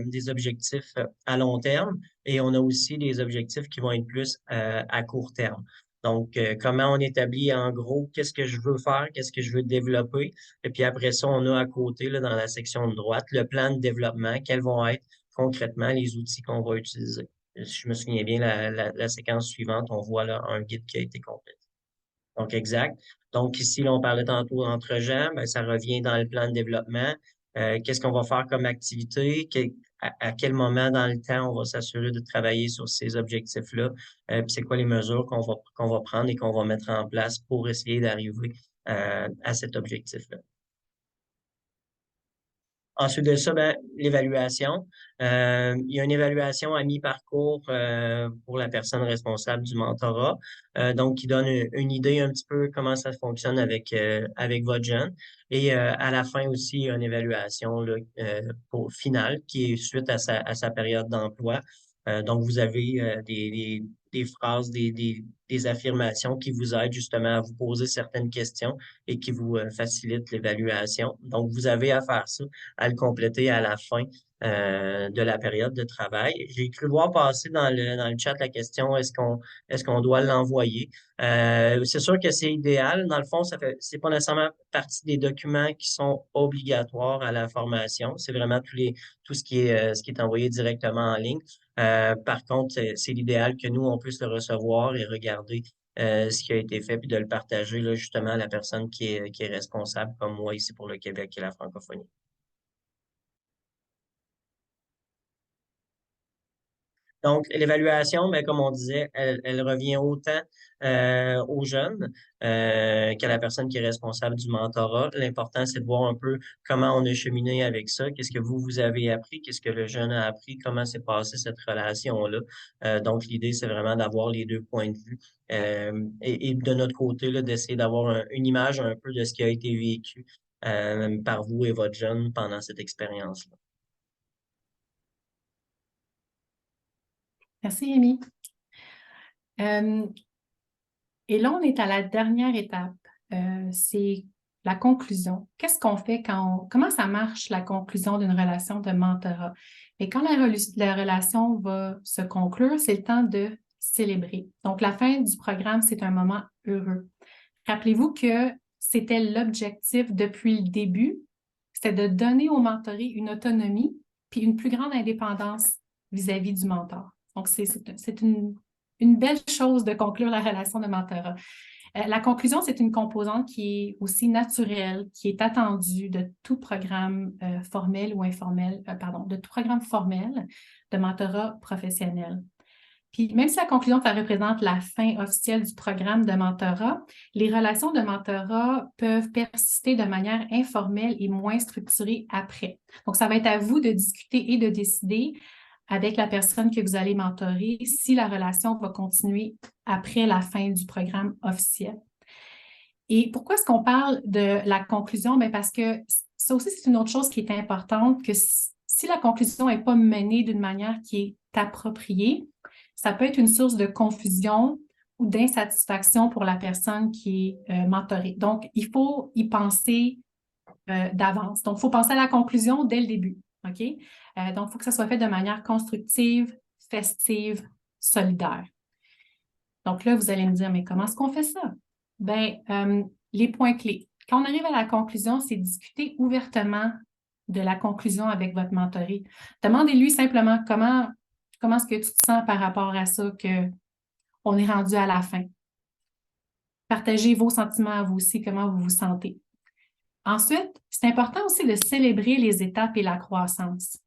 des objectifs à long terme et on a aussi des objectifs qui vont être plus à court terme. Donc, comment on établit en gros qu'est-ce que je veux faire, qu'est-ce que je veux développer. Et puis après ça, on a à côté, là, dans la section de droite, le plan de développement, quels vont être concrètement les outils qu'on va utiliser. Si je me souviens bien, la séquence suivante, on voit là un guide qui a été complété. Donc, exact. Donc, ici, là, on parlait tantôt d'entre-gens, ben, ça revient dans le plan de développement. Qu'est-ce qu'on va faire comme activité? À quel moment dans le temps on va s'assurer de travailler sur ces objectifs-là? Puis c'est quoi les mesures qu'on va prendre et qu'on va mettre en place pour essayer d'arriver à cet objectif-là? Ensuite de ça, ben, l'évaluation. Il y a une évaluation à mi-parcours pour la personne responsable du mentorat, donc qui donne une idée un petit peu comment ça fonctionne avec votre jeune. Et à la fin aussi, il y a une évaluation là, pour finale qui est suite à sa période d'emploi. Donc, vous avez des phrases, des affirmations qui vous aident justement à vous poser certaines questions et qui vous facilitent l'évaluation. Donc, vous avez à faire ça, à le compléter à la fin de la période de travail. J'ai cru voir passer dans le chat la question, est-ce qu'on doit l'envoyer? C'est sûr que c'est idéal. Dans le fond, c'est pas nécessairement partie des documents qui sont obligatoires à la formation. C'est vraiment tout ce qui est envoyé directement en ligne. Par contre, c'est l'idéal que nous, on puisse le recevoir et regarder ce qui a été fait, puis de le partager là, justement à la personne qui est responsable, comme moi ici pour le Québec et la francophonie. Donc, l'évaluation, ben, comme on disait, elle revient autant aux jeunes qu'à la personne qui est responsable du mentorat. L'important, c'est de voir un peu comment on a cheminé avec ça, qu'est-ce que vous avez appris, qu'est-ce que le jeune a appris, comment s'est passée cette relation-là. Donc, l'idée, c'est vraiment d'avoir les deux points de vue et de notre côté, là, d'essayer d'avoir une image un peu de ce qui a été vécu par vous et votre jeune pendant cette expérience-là. Merci, Amy. Et là, on est à la dernière étape. C'est la conclusion. Qu'est-ce qu'on fait comment ça marche la conclusion d'une relation de mentorat? Et quand la relation va se conclure, c'est le temps de célébrer. Donc, la fin du programme, c'est un moment heureux. Rappelez-vous que c'était l'objectif depuis le début, c'était de donner au mentoré une autonomie puis une plus grande indépendance vis-à-vis du mentor. Donc, c'est une belle chose de conclure la relation de mentorat. La conclusion, c'est une composante qui est aussi naturelle, qui est attendue de tout programme formel ou informel, de tout programme formel de mentorat professionnel. Puis même si la conclusion, ça représente la fin officielle du programme de mentorat, les relations de mentorat peuvent persister de manière informelle et moins structurée après. Donc, ça va être à vous de discuter et de décider avec la personne que vous allez mentorer si la relation va continuer après la fin du programme officiel. Et pourquoi est-ce qu'on parle de la conclusion? Bien parce que ça aussi, c'est une autre chose qui est importante, que si la conclusion n'est pas menée d'une manière qui est appropriée, ça peut être une source de confusion ou d'insatisfaction pour la personne qui est mentorée. Donc, il faut y penser d'avance. Donc, il faut penser à la conclusion dès le début. OK? Donc, il faut que ça soit fait de manière constructive, festive, solidaire. Donc là, vous allez me dire, mais comment est-ce qu'on fait ça? Bien, les points clés. Quand on arrive à la conclusion, c'est discuter ouvertement de la conclusion avec votre mentoré. Demandez-lui simplement comment est-ce que tu te sens par rapport à ça, qu'on est rendu à la fin. Partagez vos sentiments à vous aussi, comment vous vous sentez. Ensuite, c'est important aussi de célébrer les étapes et la croissance.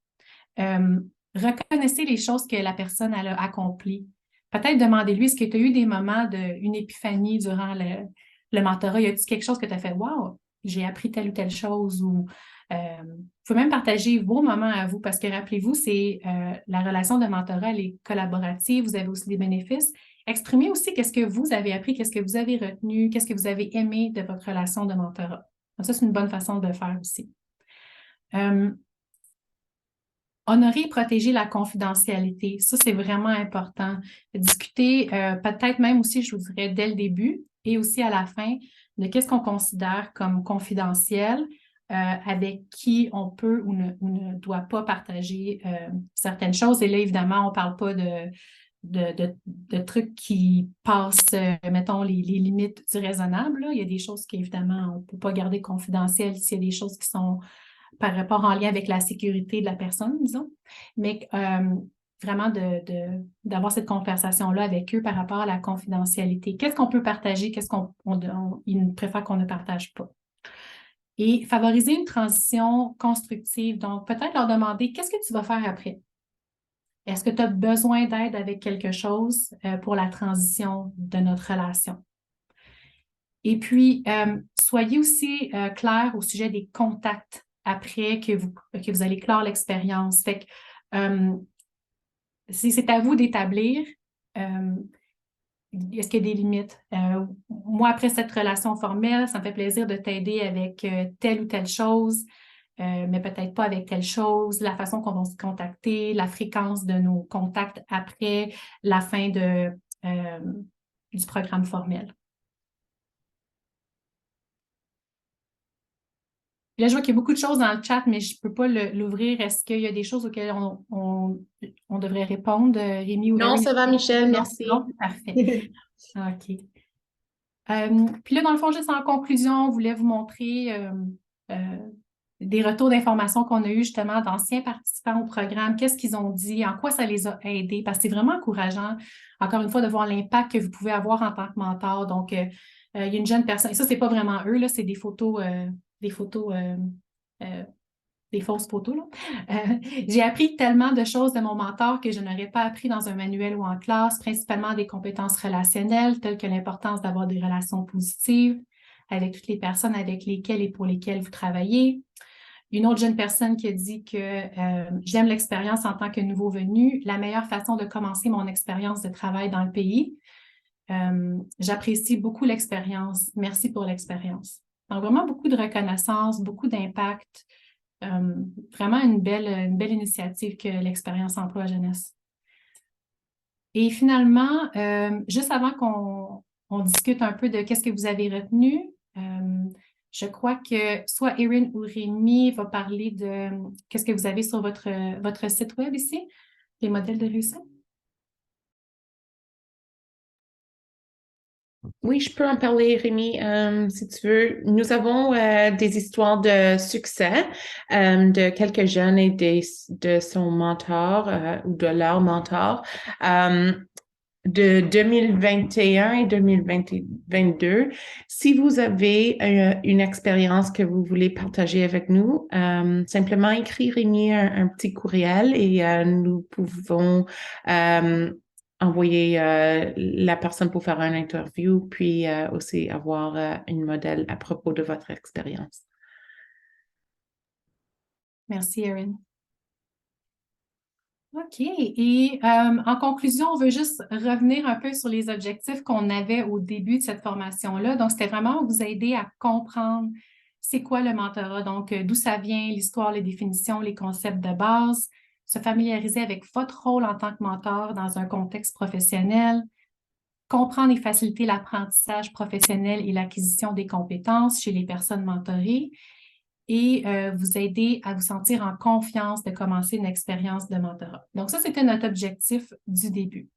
Reconnaissez les choses que la personne a accomplies. Peut-être demandez-lui, est-ce que tu as eu des moments d'une épiphanie durant le mentorat? Y a-t-il quelque chose que tu as fait? Wow, j'ai appris telle ou telle chose. Ou vous pouvez même partager vos moments à vous parce que rappelez-vous, c'est la relation de mentorat, elle est collaborative, vous avez aussi des bénéfices. Exprimez aussi qu'est-ce que vous avez appris, qu'est-ce que vous avez retenu, qu'est-ce que vous avez aimé de votre relation de mentorat. Donc, ça, c'est une bonne façon de le faire aussi. Honorer et protéger la confidentialité. Ça, c'est vraiment important. Discuter, peut-être même aussi, je vous dirais, dès le début et aussi à la fin, de qu'est-ce qu'on considère comme confidentiel, avec qui on peut ou ne doit pas partager certaines choses. Et là, évidemment, on ne parle pas de trucs qui passent, mettons, les limites du raisonnable. Là. Il y a des choses qu'évidemment, on ne peut pas garder confidentielles s'il y a des choses qui sont par rapport en lien avec la sécurité de la personne, disons. Mais vraiment d'avoir cette conversation-là avec eux par rapport à la confidentialité. Qu'est-ce qu'on peut partager? Qu'est-ce qu'ils préfèrent qu'on ne partage pas? Et favoriser une transition constructive. Donc, peut-être leur demander, qu'est-ce que tu vas faire après? Est-ce que tu as besoin d'aide avec quelque chose pour la transition de notre relation? Et puis, soyez aussi clair au sujet des contacts après que vous allez clore l'expérience. Fait que c'est à vous d'établir. Est-ce qu'il y a des limites? Moi, après cette relation formelle, ça me fait plaisir de t'aider avec telle ou telle chose, mais peut-être pas avec telle chose, la façon qu'on va se contacter, la fréquence de nos contacts après la fin du programme formel. Là, je vois qu'il y a beaucoup de choses dans le chat, mais je ne peux pas l'ouvrir. Est-ce qu'il y a des choses auxquelles on devrait répondre, Rémi ou Non, Erin? ça va, Michel, merci. Non, parfait. OK. Puis là, dans le fond, juste en conclusion, on voulait vous montrer des retours d'informations qu'on a eus justement d'anciens participants au programme, qu'est-ce qu'ils ont dit, en quoi ça les a aidés, parce que c'est vraiment encourageant, encore une fois, de voir l'impact que vous pouvez avoir en tant que mentor. Donc, il y a une jeune personne, et ça, c'est pas vraiment eux, là, c'est des photos, des fausses photos, là. J'ai appris tellement de choses de mon mentor que je n'aurais pas appris dans un manuel ou en classe, principalement des compétences relationnelles, telles que l'importance d'avoir des relations positives avec toutes les personnes avec lesquelles et pour lesquelles vous travaillez. Une autre jeune personne qui a dit que j'aime l'expérience en tant que nouveau venu, la meilleure façon de commencer mon expérience de travail dans le pays. J'apprécie beaucoup l'expérience. Merci pour l'expérience. Donc, vraiment beaucoup de reconnaissance, beaucoup d'impact. Vraiment une belle initiative que l'expérience emploi jeunesse. Et finalement, juste avant qu'on discute un peu de qu'est-ce que vous avez retenu, je crois que soit Erin ou Rémi va parler de qu'est-ce que vous avez sur votre site web ici, les modèles de réussite. Oui, je peux en parler, Rémi, si tu veux. Nous avons des histoires de succès de quelques jeunes et de son mentor ou de leur mentor de 2021 et 2022. Si vous avez une expérience que vous voulez partager avec nous, simplement écrivez-moi un petit courriel et nous pouvons envoyer la personne pour faire une interview, puis aussi avoir une modèle à propos de votre expérience. Merci, Erin. OK. Et en conclusion, on veut juste revenir un peu sur les objectifs qu'on avait au début de cette formation-là. Donc, c'était vraiment vous aider à comprendre c'est quoi le mentorat, donc d'où ça vient, l'histoire, les définitions, les concepts de base, se familiariser avec votre rôle en tant que mentor dans un contexte professionnel, comprendre et faciliter l'apprentissage professionnel et l'acquisition des compétences chez les personnes mentorées, et vous aider à vous sentir en confiance de commencer une expérience de mentorat. Donc, ça, c'était notre objectif du début.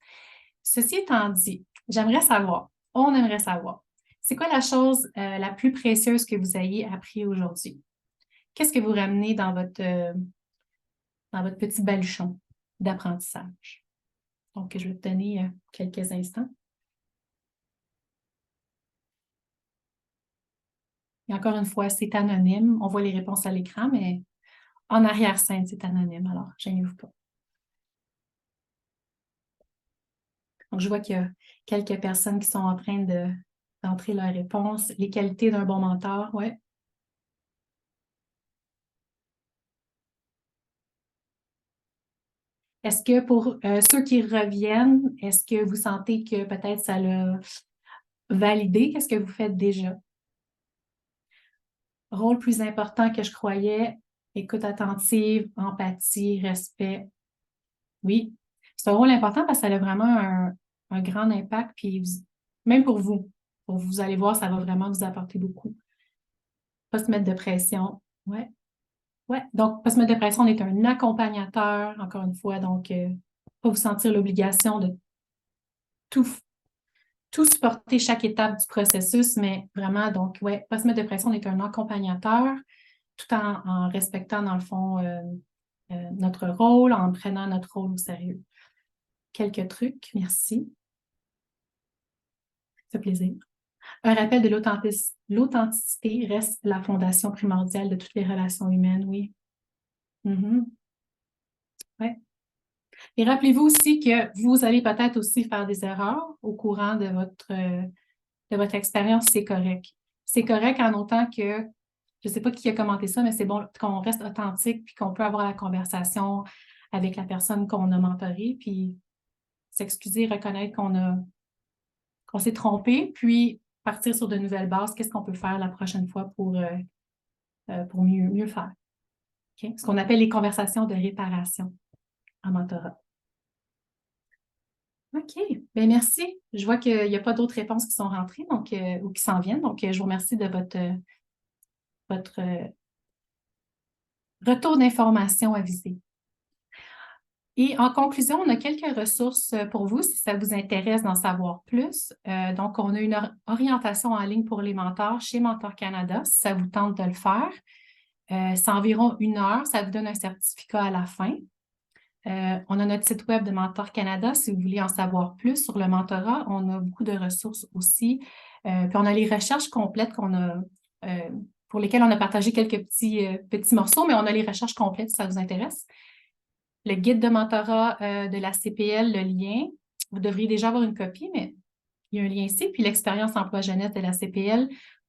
Ceci étant dit, on aimerait savoir, c'est quoi la chose la plus précieuse que vous ayez appris aujourd'hui? Qu'est-ce que vous ramenez dans votre petit baluchon d'apprentissage? Donc, je vais te donner quelques instants. Et encore une fois, c'est anonyme. On voit les réponses à l'écran, mais en arrière-scène, c'est anonyme. Alors, gênez-vous pas. Donc, je vois qu'il y a quelques personnes qui sont en train d'entrer leurs réponses. Les qualités d'un bon mentor, oui. Est-ce que pour ceux qui reviennent, est-ce que vous sentez que peut-être ça l'a validé? Qu'est-ce que vous faites déjà? Rôle plus important que je croyais, écoute attentive, empathie, respect. Oui, c'est un rôle important parce que ça a vraiment un grand impact, puis même pour vous, allez voir, ça va vraiment vous apporter beaucoup. Pas se mettre de pression. Ouais. Ouais. Donc, pas se mettre de pression, on est un accompagnateur, encore une fois, donc pas vous sentir l'obligation de tout supporter chaque étape du processus, mais vraiment, donc, ouais, pas se mettre de pression, on est un accompagnateur, tout en respectant, dans le fond, notre rôle, en prenant notre rôle au sérieux. Quelques trucs, merci. Ça fait plaisir. Un rappel de l'authenticité reste la fondation primordiale de toutes les relations humaines, oui. Ouais. Et rappelez-vous aussi que vous allez peut-être aussi faire des erreurs au courant de votre expérience, c'est correct. C'est correct en autant que je ne sais pas qui a commenté ça, mais c'est bon qu'on reste authentique puis qu'on peut avoir la conversation avec la personne qu'on a mentorée, puis s'excuser, reconnaître qu'on s'est trompé, puis partir sur de nouvelles bases. Qu'est-ce qu'on peut faire la prochaine fois pour mieux faire? Okay? Ce qu'on appelle les conversations de réparation en mentorat. OK. Bien, merci. Je vois qu'il n'y a pas d'autres réponses qui sont rentrées donc, ou qui s'en viennent. Donc, je vous remercie de votre retour d'information avisé. Et en conclusion, on a quelques ressources pour vous si ça vous intéresse d'en savoir plus. Donc, on a une orientation en ligne pour les mentors chez Mentor Canada, si ça vous tente de le faire. C'est environ 1 heure, ça vous donne un certificat à la fin. On a notre site web de Mentor Canada si vous voulez en savoir plus sur le mentorat. On a beaucoup de ressources aussi. Puis on a les recherches complètes pour lesquelles on a partagé quelques petits morceaux, mais on a les recherches complètes si ça vous intéresse. Le guide de mentorat de la CPL, le lien, vous devriez déjà avoir une copie, mais il y a un lien ici. Puis l'expérience emploi jeunesse de la CPL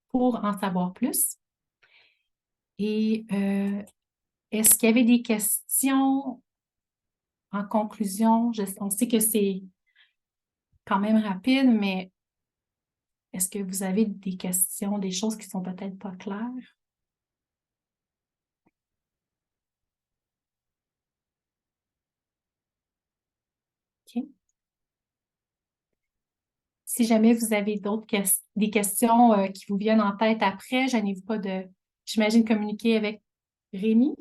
pour en savoir plus. Et est-ce qu'il y avait des questions en conclusion? On sait que c'est quand même rapide, mais est-ce que vous avez des questions, des choses qui sont peut-être pas claires? OK. Si jamais vous avez des questions qui vous viennent en tête après, gênez-vous pas j'imagine, communiquer avec Rémi.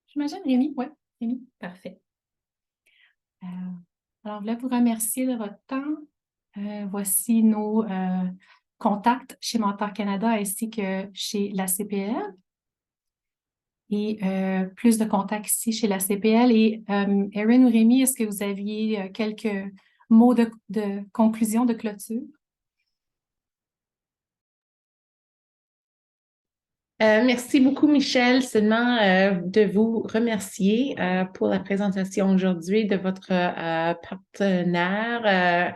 J'imagine Rémi, oui. Rémi, parfait. Alors, je voulais vous remercier de votre temps. Voici nos contacts chez Mentor Canada ainsi que chez la CPL. Et plus de contacts ici chez la CPL. Et Erin ou Rémi, est-ce que vous aviez quelques mots de conclusion, de clôture? Merci beaucoup, Michel. Seulement de vous remercier pour la présentation aujourd'hui de votre partenaire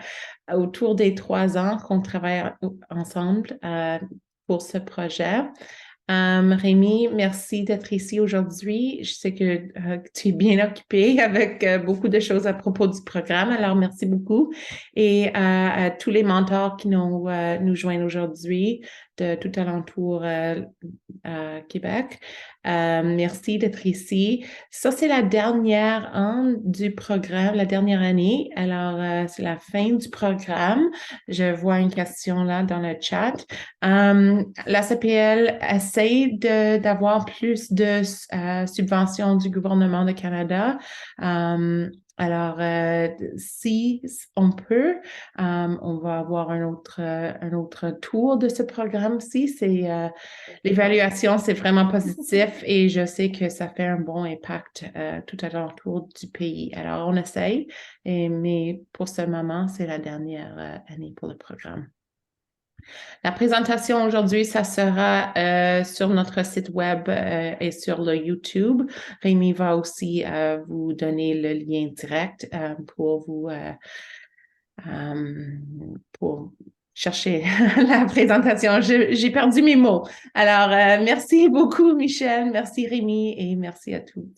autour des 3 ans qu'on travaille ensemble pour ce projet. Rémi, merci d'être ici aujourd'hui. Je sais que tu es bien occupé avec beaucoup de choses à propos du programme, alors merci beaucoup. Et à tous les mentors qui nous joignent aujourd'hui de tout alentour Québec. Merci d'être ici. Ça, c'est la dernière année du programme, la dernière année. Alors, c'est la fin du programme. Je vois une question là dans le chat. La CPL essaie d'avoir plus de subventions du gouvernement du Canada. Alors, si on peut, on va avoir un autre tour de ce programme-ci. L'évaluation, c'est vraiment positif et je sais que ça fait un bon impact tout à l'entour du pays. Alors, on essaye, mais pour ce moment, c'est la dernière année pour le programme. La présentation aujourd'hui, ça sera sur notre site web et sur le YouTube. Rémi va aussi vous donner le lien direct pour chercher la présentation. J'ai perdu mes mots. Alors, merci beaucoup, Michel. Merci, Rémi, et merci à tous.